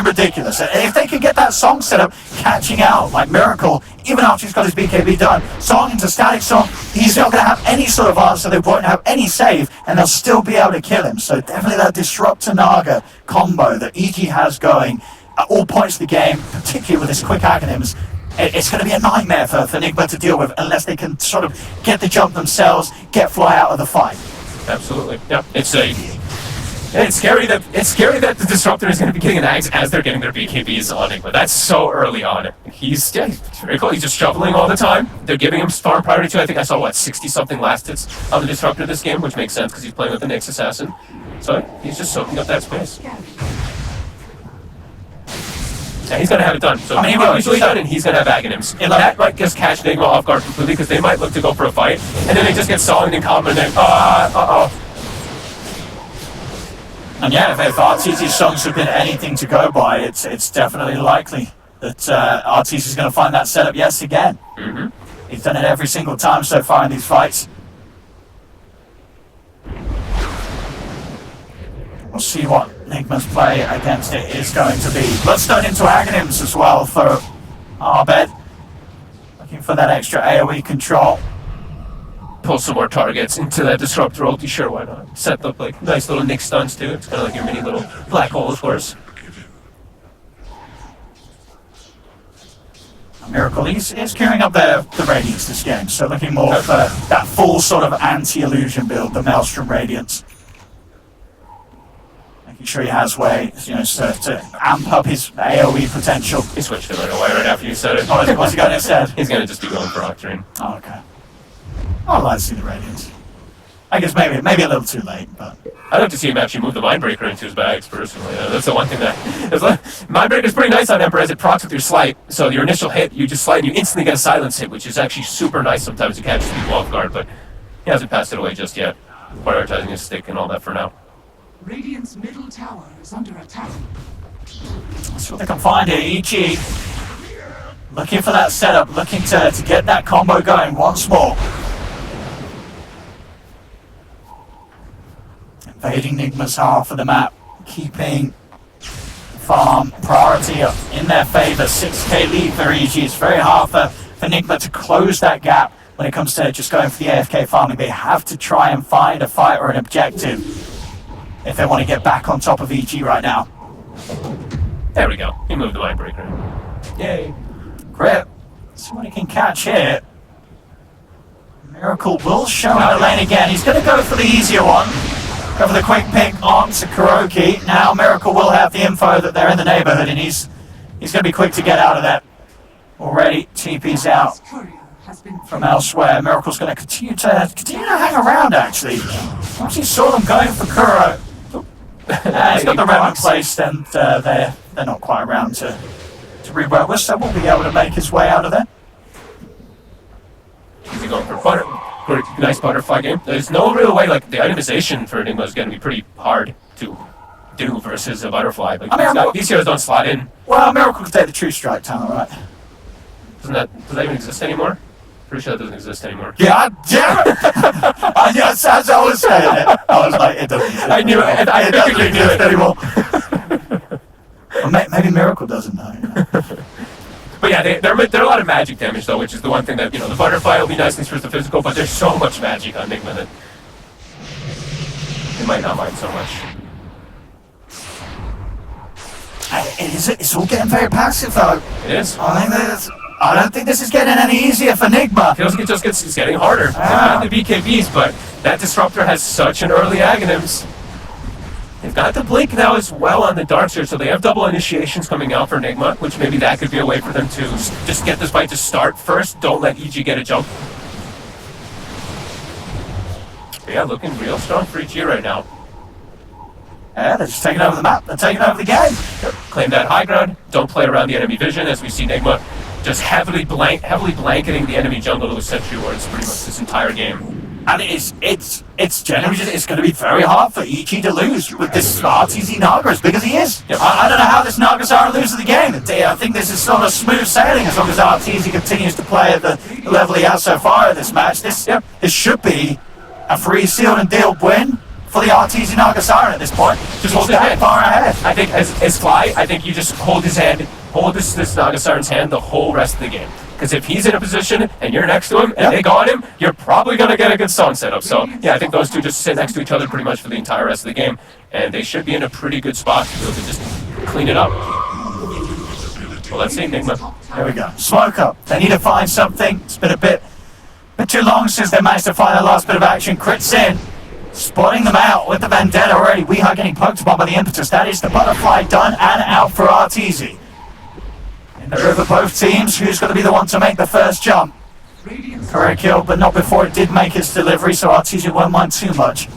ridiculous. And if they can get that song setup catching out like Miracle, even after he's got his BKB done, song into static song, he's not going to have any sort of answer. They won't have any save, and they'll still be able to kill him. So definitely that Disrupt to Naga combo that EG has going at all points of the game, particularly with his quick Aghanims. It's going to be a nightmare for Nigma to deal with unless they can sort of get the jump themselves, get Fly out of the fight. Absolutely. Yeah. It's scary that the Disruptor is going to be getting an axe as they're getting their BKBs on Nigma. That's so early on. He's very cool. He's just shoveling all the time. They're giving him farm priority too. I think I saw 60-something last hits on the Disruptor this game, which makes sense because he's playing with the Nyx Assassin. So he's just soaking up that space. Yeah, he's going to have it done. So he will usually done, and he's going to have Aghanims. And that might just catch Nigma off guard completely because they might look to go for a fight, and then they just get songed and come and then And yeah, if Arteezy's songs have been anything to go by, it's definitely likely that Arteezy's going to find that setup yet again. Mm-hmm. He's done it every single time so far in these fights. We'll see what Nigma's play against it is going to be. Bloodstone into Aghanims as well for Arbed. Looking for that extra AoE control. Pull some more targets into that Disruptor ulti, sure, why not? Set up like nice little Nyx stuns too. It's kind of like your mini little black hole, of course. Miracle is queuing up the Radiance this game, so looking more for that full sort of anti-illusion build, the Maelstrom Radiance. Making sure he has ways, to amp up his AoE potential. He switched it right away right after you said it. What's he got instead? He's going to just be going for Octarine. Oh, okay. I'd like to see the Radiance. I guess maybe a little too late, but... I'd like to see him actually move the Mindbreaker into his bags, personally. That's the one thing that... Mindbreaker's pretty nice on Emperor as it procs with your slight. So your initial hit, you just slide and you instantly get a silence hit, which is actually super nice sometimes to catch people off guard, but he hasn't passed it away just yet. Prioritizing his stick and all that for now. Radiant's middle tower is under attack. That's what they can find here. EG looking for that setup, looking to get that combo going once more. Invading Nigma's half of the map, keeping farm priority in their favor. 6k lead for EG. It's very hard for Nigma to close that gap when it comes to just going for the AFK farming. They have to try and find a fight or an objective if they want to get back on top of EG right now. There we go. He moved the Mindbreaker. Yay. Grip. See what he can catch here. Miracle will show in the lane again. He's going to go for the easier one. Go for the quick pick on to Kuroki. Now Miracle will have the info that they're in the neighborhood, and he's going to be quick to get out of that. Already, TP's out from elsewhere. Miracle's going to continue to hang around, actually. Once he saw them going for Kuro, he's got the Revan placed, and they're not quite around to rework with, so we'll be able to make his way out of there. Is he going for a nice butterfly game? There's no real way, like, the itemization for Enigma is going to be pretty hard to do versus a butterfly. Like, these heroes don't slot in. Well, Miracle could take the True Strike talent, right? Does that even exist anymore? Pretty sure that doesn't exist anymore. Yeah, damn it! Yes, as I was saying it, I was like, it doesn't exist. I knew it. I doesn't knew exist it anymore. Well, maybe Miracle doesn't know. But yeah, they're a lot of magic damage though, which is the one thing that, the butterfly will be nice for the physical, but there's so much magic on Nigma that they might not mind so much. It's all getting very passive though. It is. I think I don't think this is getting any easier for Nigma. Feels like it's getting harder. They've got the BKBs, but that Disruptor has such an early Aghanims. They've got the Blink now as well on the Darkseer, so they have double initiations coming out for Nigma, which maybe that could be a way for them to just get this fight to start first. Don't let EG get a jump. But yeah, looking real strong for EG right now. Yeah, they're just taking over the map. They're taking over the game. Claim that high ground. Don't play around the enemy vision, as we see Nigma just heavily blanketing the enemy jungle to a sentry wards pretty much this entire game. And it's generally just, it's going to be very hard for EG to lose with this RTZ Naga as big as he is. Yep. I don't know how this Nagasara loses the game. I think this is sort of smooth sailing as long as RTZ continues to play at the level he has so far in this match. This should be a free sealed and dealed win for the RTZ Nagasara at this point. Just hold his hand. Far ahead. I think as Fly, I think you just hold his hand, hold this Nagasara's hand the whole rest of the game. Because if he's in a position and you're next to him and they got him, you're probably going to get a good song set up. So yeah, I think those two just sit next to each other pretty much for the entire rest of the game. And they should be in a pretty good spot to be able to just clean it up. Well, let's see, Nigma. There we go. Smoke up. They need to find something. It's been a bit too long since they managed to find the last bit of action. Crits in. Spotting them out with the Vendetta already. We are getting poked upon by the Impetus. That is the Butterfly done and out for RTZ. In the river, both teams. Who's going to be the one to make the first jump? Correct kill, but not before it did make its delivery, so RTZ won't mind too much.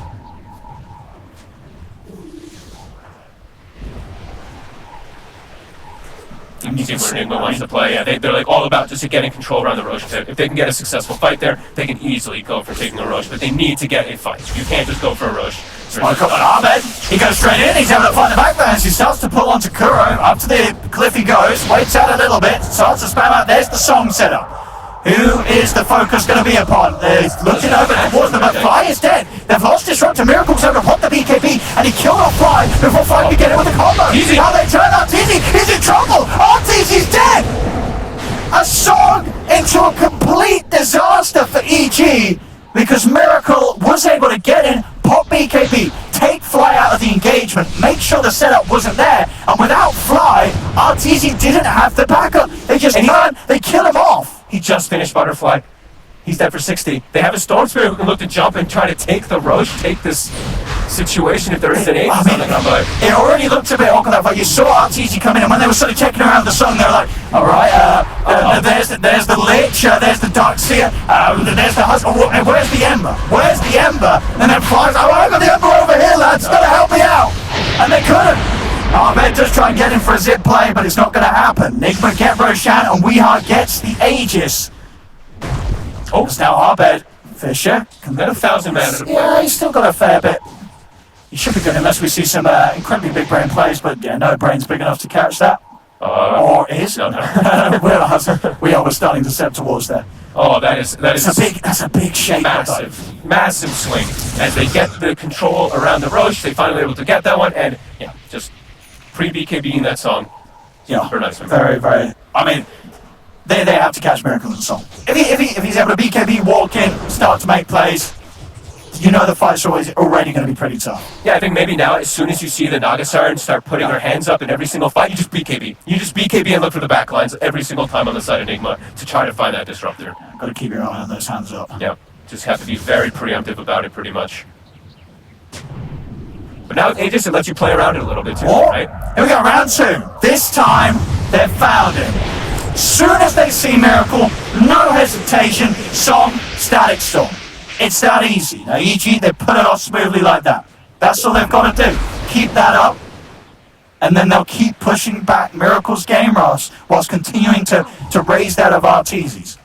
You see where Nigma wants to play. Yeah, they're like all about just getting control around the Roche. If they can get a successful fight there, they can easily go for taking a Roche, but they need to get a fight. You can't just go for a Roche. Smoke up on Ahmed. He goes straight in. He's able to find the backbounds. He starts to pull onto Kuro. Up to the cliff he goes. Waits out a little bit. Starts to spam out. There's the song setup. Who is the focus going to be upon? They're looking over towards them, but Fly is dead. They've lost Disruptor. Miracle's able to pop the BKB, and he killed off Fly before Fly could get it with the combo. Easy. How they turn RTZ. He's in trouble. RTZ's dead. A song into a complete disaster for EG because Miracle was able to get in, pop BKB, take Fly out of the engagement, make sure the setup wasn't there, and without Fly, RTZ didn't have the backup. They just they kill him off. He just finished Butterfly. He's dead for 60. They have a Storm Spirit who can look to jump and try to take the Roche, take this situation if there is an ace on the combo. It already looked a bit awkward, but you saw RTZ come in, and when they were sort of checking around the song, they were like, alright, there's the Lich, there's the Darkseer, there's the Husk, where's the Ember? Where's the Ember? And then Fly's like, I got the Ember over here, lads, gotta help me out! And they couldn't! Ahmed just try and get him for a zip play, but it's not going to happen. Nigma get Roshan, and Weehart gets the Aegis. Oh, it's now Ahmed. Fisher. Got 1,000 mana. Yeah, he's still got a fair bit. He should be good unless we see some incredibly big brain plays, but yeah, no brain's big enough to catch that. Or is? No. we are starting to step towards there. Oh, that's a big shape. Massive swing. As they get the control around the Roche, they finally able to get that one, and yeah, just pre-BKBing that song. Yeah, super nice. Very. I mean, they have to catch Miracle in the song. If he's able to BKB, walk in, start to make plays, you know the fight's already going to be pretty tough. Yeah, I think maybe now, as soon as you see the Nagasara start putting her hands up in every single fight, you just BKB. You just BKB and look for the backlines every single time on the side of Nigma to try to find that disruptor. Got to keep your eye on those hands up. Yeah, just have to be very preemptive about it, pretty much. But now with Aegis, it lets you play around it a little bit too, right? Here we go, round 2. This time, they've found him. Soon as they see Miracle, no hesitation, song, static storm. It's that easy. Now, EG, they put it off smoothly like that. That's all they've got to do. Keep that up, and then they'll keep pushing back Miracle's game rush whilst continuing to raise that of RTZ's.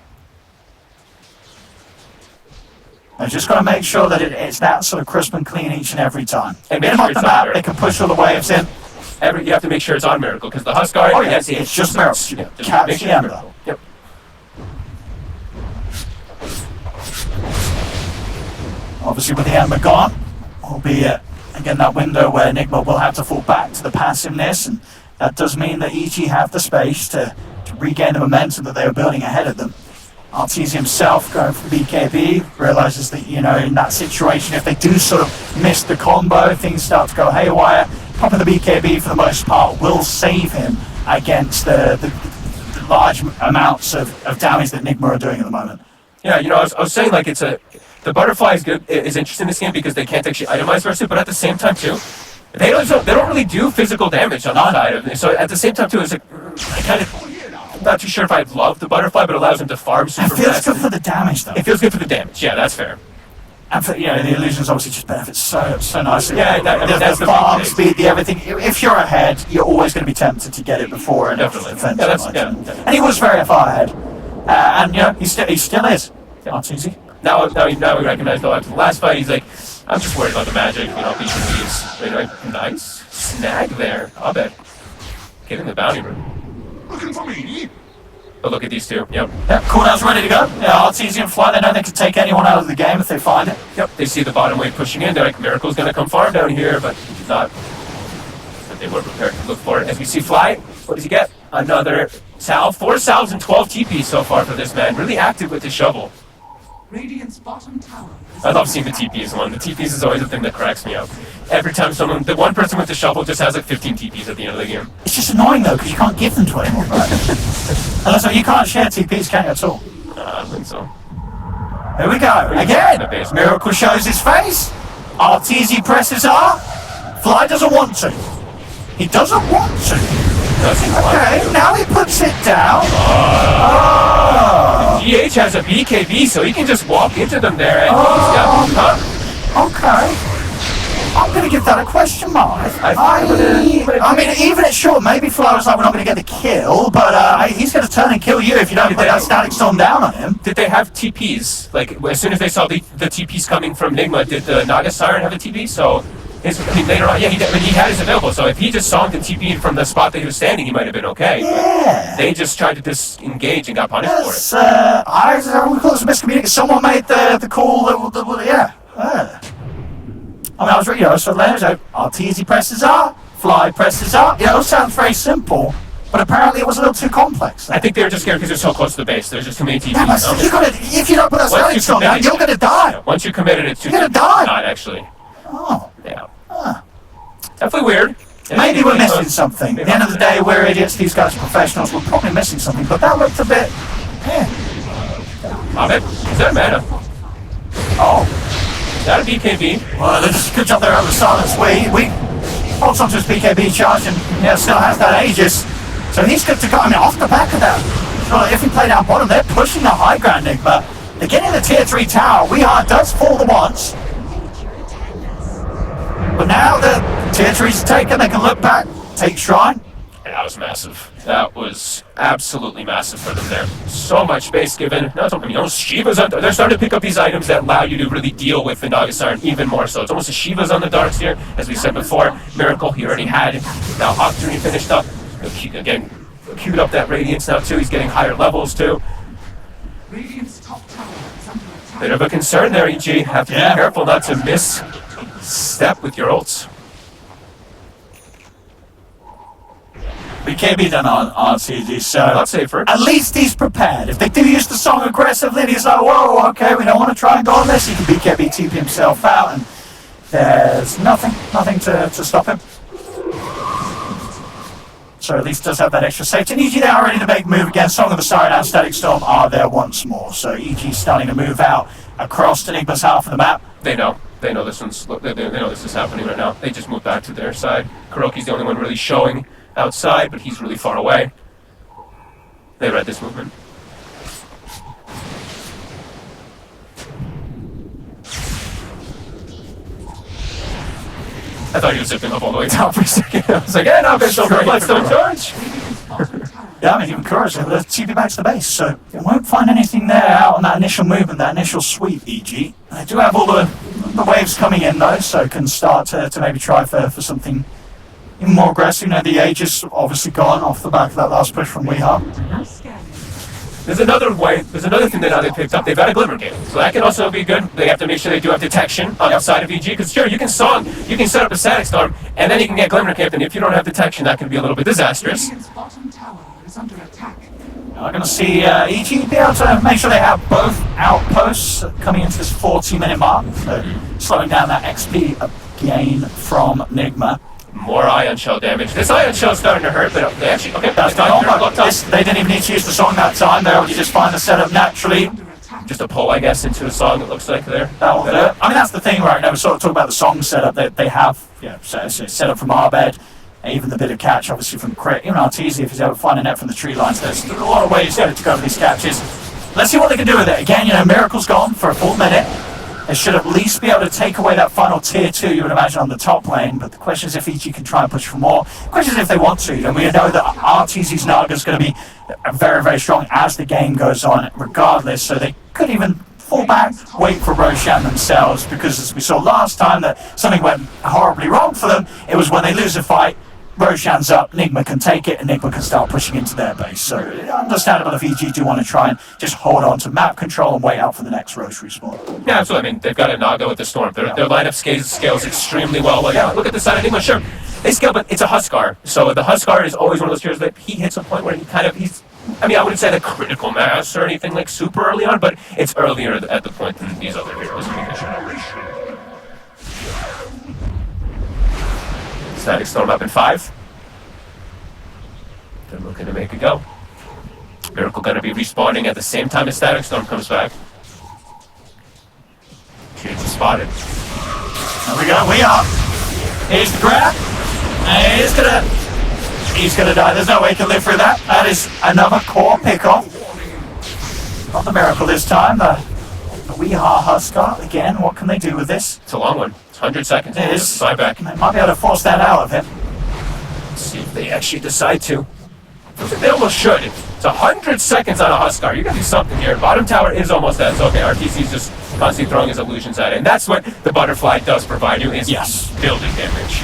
They've just got to make sure that it's that sort of crisp and clean each and every time. And get them up the map, they can push all the waves in. You have to make sure it's on Miracle, because the Husk Guard, it's just Miracle. Yeah, just catch make sure the Ember. Miracle. Yep. Obviously with the Ember gone, will be again that window where Nigma will have to fall back to the passiveness, and that does mean that EG have the space to regain the momentum that they were building ahead of them. RTZ himself going for the BKB, realizes that, in that situation, if they do sort of miss the combo, things start to go haywire. Popping the BKB for the most part will save him against the large amounts of damage that Nigma are doing at the moment. Yeah, I was saying like the butterfly is good, is interesting in this game because they can't actually itemize versus it, but at the same time too, they don't really do physical damage on that item. So at the same time too, it's like I'm not too sure if I love the butterfly, but it allows him to farm super It feels fast. good for the damage though. It feels good for the damage. Yeah, that's fair. And for, the illusions obviously just benefits so nicely. Yeah, that's the the farm big thing. speed, the everything. If you're ahead, you're always going to be tempted to get it before and Definitely. defend Yeah, so that's- much. yeah. And he was very far ahead, and he still is. Not easy. Now we recognize though after the last fight, he's like, I'm just worried about the magic. These nice snag there. I'll bet. Getting the bounty room. Looking for me? But look at these two. Yep. Yeah, cooldown's ready to go. Yeah, it's easy and fly. They know they can take anyone out of the game if they find it. Yep. They see the bottom wave pushing in. They're like, Miracle's gonna come farm down here, but he's not. But they were prepared to look for it. As we see Fly, what does he get? Another salve. 4 salves and 12 TPs so far for this man. Really active with his shovel. Radiant's bottom tower is I love seeing the TPs one. The TPs is always the thing that cracks me up. Every time the one person with the shovel just has like 15 TPs at the end of the game. It's just annoying though because you can't give them to anyone, right? Unless you can't share TPs, can you at all? I don't think so. Here we go. The Again, base. Miracle shows his face. RTZ presses R. Fly doesn't want to. He doesn't want to. Okay, now he puts it down. GH has a BKB, so he can just walk into them there, and he's got. Okay. I'm going to give that a question mark. I mean, even at short, maybe Fly was like, we're not going to get the kill, but he's going to turn and kill you if you don't put that static storm down on him. Did they have TPs? Like, as soon as they saw the TPs coming from Nigma, did the Naga Siren have a TP? So, later on, yeah, he had his available. So if he just saw the TP from the spot that he was standing, he might have been okay. Yeah. They just tried to disengage and got punished for it. Yes, I would call this a miscommunication. Someone made the call yeah. I mean, I was reading, so RTZ presses R, Fly presses R. It all sounds very simple, but apparently it was a little too complex. I think they were just scared because they're so close to the base. There's just too many TPs. Yeah, but if you don't put that static storm down, you're going to die. Once you committed, it's too You're gonna die. Not actually. Oh. Yeah. Definitely weird. Maybe we're missing something. At the end of the day, we're idiots. These guys are professionals. We're probably missing something, but that looked a bit. Is that mana? Oh. Is that a BKB? Well, they just good job there on the silence. We holds onto his BKB charge and still has that Aegis. So he's good to go. I mean, off the back of that. Well, if we play down bottom, they're pushing the high ground, Nigma. They're getting the tier 3 tower. Does fall the once. But now the tier 3's taken, they can look back, take Shrine. And that was massive. That was absolutely massive for them there. So much space given. Shiva's on. They're starting to pick up these items that allow you to really deal with the Naga Siren even more so. It's almost a Shiva's on the darks here, as we said before. Miracle, he already had. Now Octarine finished up. Again, queued up that Radiance now too. He's getting higher levels too. Radiant's top tower is under attack. Bit of a concern there, EG. Have to be careful not to miss step with your ults. We can't be done on RTZ, so Not safer. at least he's prepared. If they do use the song aggressively, and he's like, whoa, okay, we don't want to try and go on this, he can BKB TP himself out, and there's nothing to stop him. So at least does have that extra safety. And EG they are ready to make move again. Song of the Siren and Static Storm are there once more. So EG's starting to move out across to Nigma's half of the map. They know this one's. They know this is happening right now. They just moved back to their side. Kuroki's the only one really showing outside, but he's really far away. They read this movement. I thought he was zipping up all the way down for a second. I was like, no, bitch, don't charge. Radiant's bottom tower. Yeah, I mean, even Kuro's able to TP back to the base, so you won't find anything there out on that initial movement, that initial sweep, EG. They do have all the waves coming in, though, so can start to maybe try for something even more aggressive. The Aegis obviously gone off the back of that last push from Weeha. Now scanning. There's another thing that now they picked up. They've got a Glimmer Gate, so that can also be good. They have to make sure they do have detection on the outside of EG, because sure, you can set up a Static Storm, and then you can get Glimmer Camped, and if you don't have detection, that can be a little bit disastrous. Radiant's bottom tower is under attack. I'm going to see EG be able to make sure they have both outposts coming into this 40-minute mark, so slowing down that XP gain from Nigma. More ion shell damage. This ion shell's starting to hurt, but they actually That's the combo. They didn't even need to use the song that time. They already just find the setup naturally. Just a pull, I guess, into a song. It looks like there. That'll do it. I mean, that's the thing, right? Now we sort of talk about the song setup that they have. Yeah, so set up from Arbed, even the bit of catch, obviously from Crit. Even Arteezy, if he's able to find a net from the tree lines, there's a lot of ways to cover these catches. Let's see what they can do with it. Again, Miracle's gone for a full minute. They should at least be able to take away that final tier 2, you would imagine, on the top lane. But the question is if EG can try and push for more. The question is if they want to. And we know that Arteezy's Naga is going to be very, very strong as the game goes on, regardless. So they could even fall back, wait for Roshan themselves, because as we saw last time that something went horribly wrong for them, it was when they lose a fight, Roshan's up, Nigma can take it, and Nigma can start pushing into their base. So understandable if EG do want to try and just hold on to map control and wait out for the next Roche respawn. Yeah, absolutely. I mean, they've got a Naga with the Storm. Their lineup scales extremely well. Like, yeah, look at the side of Nigma, sure. They scale, but it's a Huskar. So the Huskar is always one of those heroes that he hits a point where I mean, I wouldn't say the critical mass or anything like super early on, but it's earlier at the point than these other heroes. Static Storm up in 5. They're looking to make a go. Miracle gonna be respawning at the same time as Static Storm comes back. Here's spotted. There we go, we are. Here's the grab. And he's gonna die. There's no way he can live through that. That is another core pick-off. Not the Miracle this time. The Weehaw Huskar. Again, what can they do with this? It's a long one. It's 100 seconds. It is. Buyback. They might be able to force that out of him. Let's see if they actually decide to. They almost should. It's 100 seconds on a Huskar. You gotta do something here. Bottom tower is almost dead. So okay, RTC's just constantly throwing his illusions at it. And that's what the butterfly does provide you, is building damage.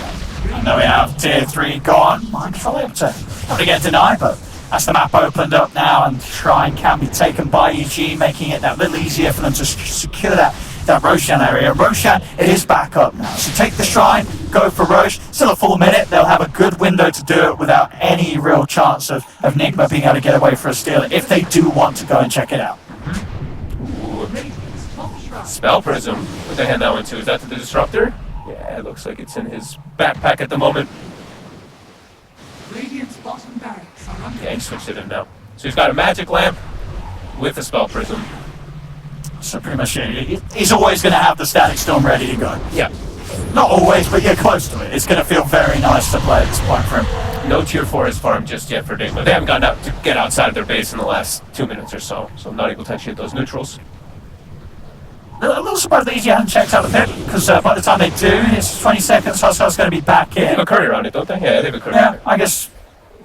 I know we have tier 3 gone. Mind control able to not to get denied, but as the map opened up now and Shrine can be taken by EG, making it that little easier for them to secure that Roshan area. Roshan, it is back up now. So take the Shrine, go for Roche. Still a full minute. They'll have a good window to do it without any real chance of Nigma being able to get away for a steal if they do want to go and check it out. Spell Prism. What they hand that one to? Is that to the Disruptor? Yeah, it looks like it's in his backpack at the moment. Radiant's bottom barracks are under Yeah, he switched it in now. So he's got a magic lamp with a Spell Prism. So pretty much he's always going to have the Static Storm ready to go. Yeah. Not always, but you're close to it. It's going to feel very nice to play at this point for him. No tier 4 is farmed just yet for Nigma. They haven't gotten out to get outside of their base in the last 2 minutes or so. So not able to actually hit those neutrals. A little surprised that EG hadn't checked out the pit, because by the time they do, it's 20 seconds, Huskar's going to be back in. They have a courier on it, don't they? Yeah, they have a courier. Yeah, I guess.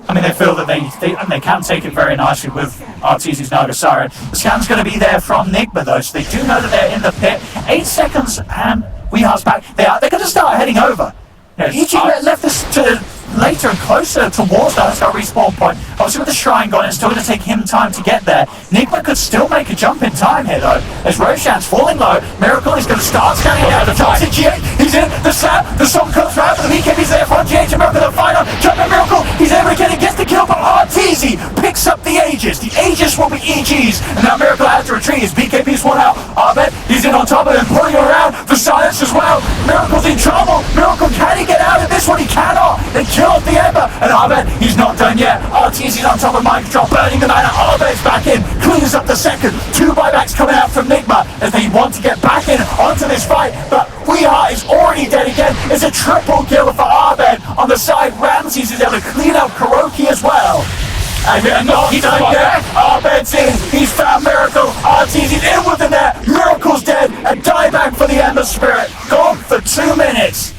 I mean, they feel that they can take it very nicely with Arteezy's Naga Siren. The scan's going to be there from Nigma, though, so they do know that they're in the pit. 8 seconds, and Weehar's back. They're going to start heading over. EG left this to later and closer towards the Huskar respawn point. Obviously, with the Shrine gone, it's still going to take him time to get there. Nigma could still make a jump in time here, though, as Roshan's falling low. Miracle is going to start scanning out the top. He's in the slap. The song comes round, but the BKB's there for GH and Miracle. The final jump at Miracle. He's able to get it, gets the kill, but Arteezy picks up the Aegis. The Aegis will be EG's, and now Miracle has to retreat. His BKB's one out. Arbed, he's in on top of him, pulling around. The silence as well. Miracle's in trouble. Miracle, can he get out of this one? He cannot. They kill off the Ember, and Arbed, he's not done yet. Arteezy's on top of mind control, burning the mana. Arbed's back in, cleans up the second. 2 buybacks coming out from Nigma as they want to get back in onto this fight, but Weehaw is already dead again. It's a triple kill for Arbed. On the side, Ramses is able to clean up Kuroki as well. And they're not done yet. Arbed's in. He's found Miracle. Arteezy's in with the net. Miracle's dead. A dieback for the Ember Spirit. Gone for 2 minutes.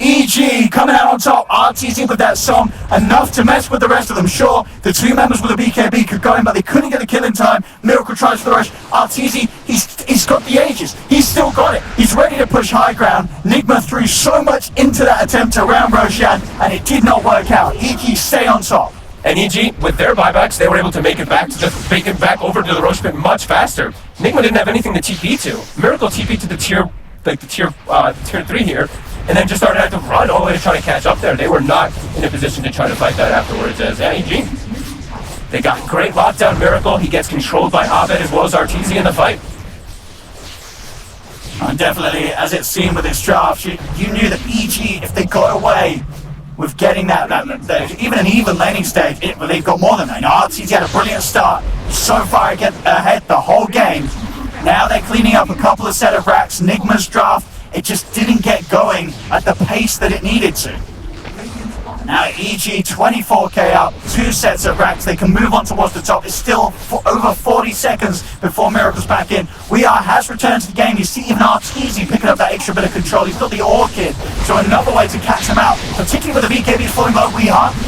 EG coming out on top. Arteezy with that song. Enough to mess with the rest of them. Sure, the 2 members with the BKB could go in, but they couldn't get the kill in time. Miracle tries for the rush. Arteezy, he's got the Aegis. He's still got it. He's ready to push high ground. Nigma threw so much into that attempt to round Roshan, and it did not work out. EG stay on top. And EG, with their buybacks, they were able to make it back over to the Roche pit much faster. Nigma didn't have anything to TP to. Miracle TP to the tier 3 here, and then just started to have to run all the way to try to catch up there. They were not in a position to try to fight that afterwards as EG. They got great lockdown. Miracle, he gets controlled by Abed as well as Arteezy in the fight. And definitely, as it's seen with this draft, you knew that EG, if they got away with getting even an even laning stage. They've got more than that. RTZ had a brilliant start, so far ahead the whole game. Now they're cleaning up a couple of set of racks. Nigma's draft, it just didn't get going at the pace that it needed to. Now EG 24k up, 2 sets of racks, they can move on towards the top. It's still over 40 seconds before Miracle's back in. has returned to the game. You see even Arteezy picking up that extra bit of control. He's got the Orchid, so another way to catch him out, particularly with the BKB falling low.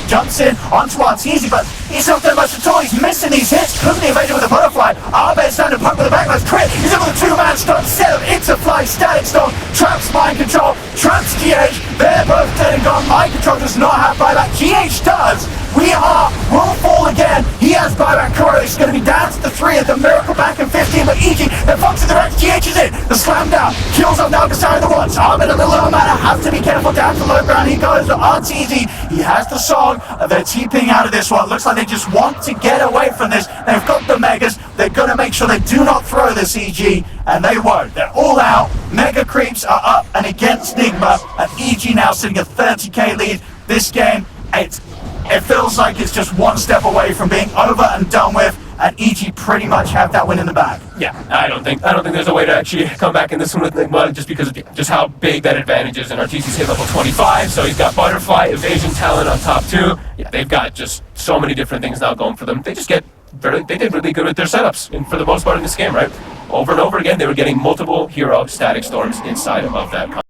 Jumps in onto Arteezy, but he's not doing much at all. He's missing these hits, couldn't evade it with a butterfly. Arbe's starting to poke with a backlash crit. He's in with a 2-man stun, set of Interfly, Static Storm, traps Mind Control, traps GH. They're both dead and gone. Mind Control does not have buyback. GH does. Will fall again. He has buyback. It's going to be down to the 3 at the Miracle back in 15, but EG, they're functioning the right. GH is in. The slam down. Kills off now beside the ones. Armin a little low matter. Have to be careful down to low ground. He goes to Arteezy. He has the song. They're TPing out of this one. Looks like they just want to get away from this. They've got the Megas. They're going to make sure they do not throw this EG, and they won't. They're all out. Mega creeps are up and against Nigma, and EG now sitting a 30k lead. This game, it feels like it's just one step away from being over and done with, and EG pretty much have that win in the bag. Yeah, I don't think there's a way to actually come back in this one with Nigma, just because of just how big that advantage is. And Arteezy's hit level 25, so he's got Butterfly, Evasion Talent on top 2. Yeah, they've got just so many different things now going for them. They did really good with their setups, and for the most part in this game, right? Over and over again, they were getting multiple hero static storms inside of that.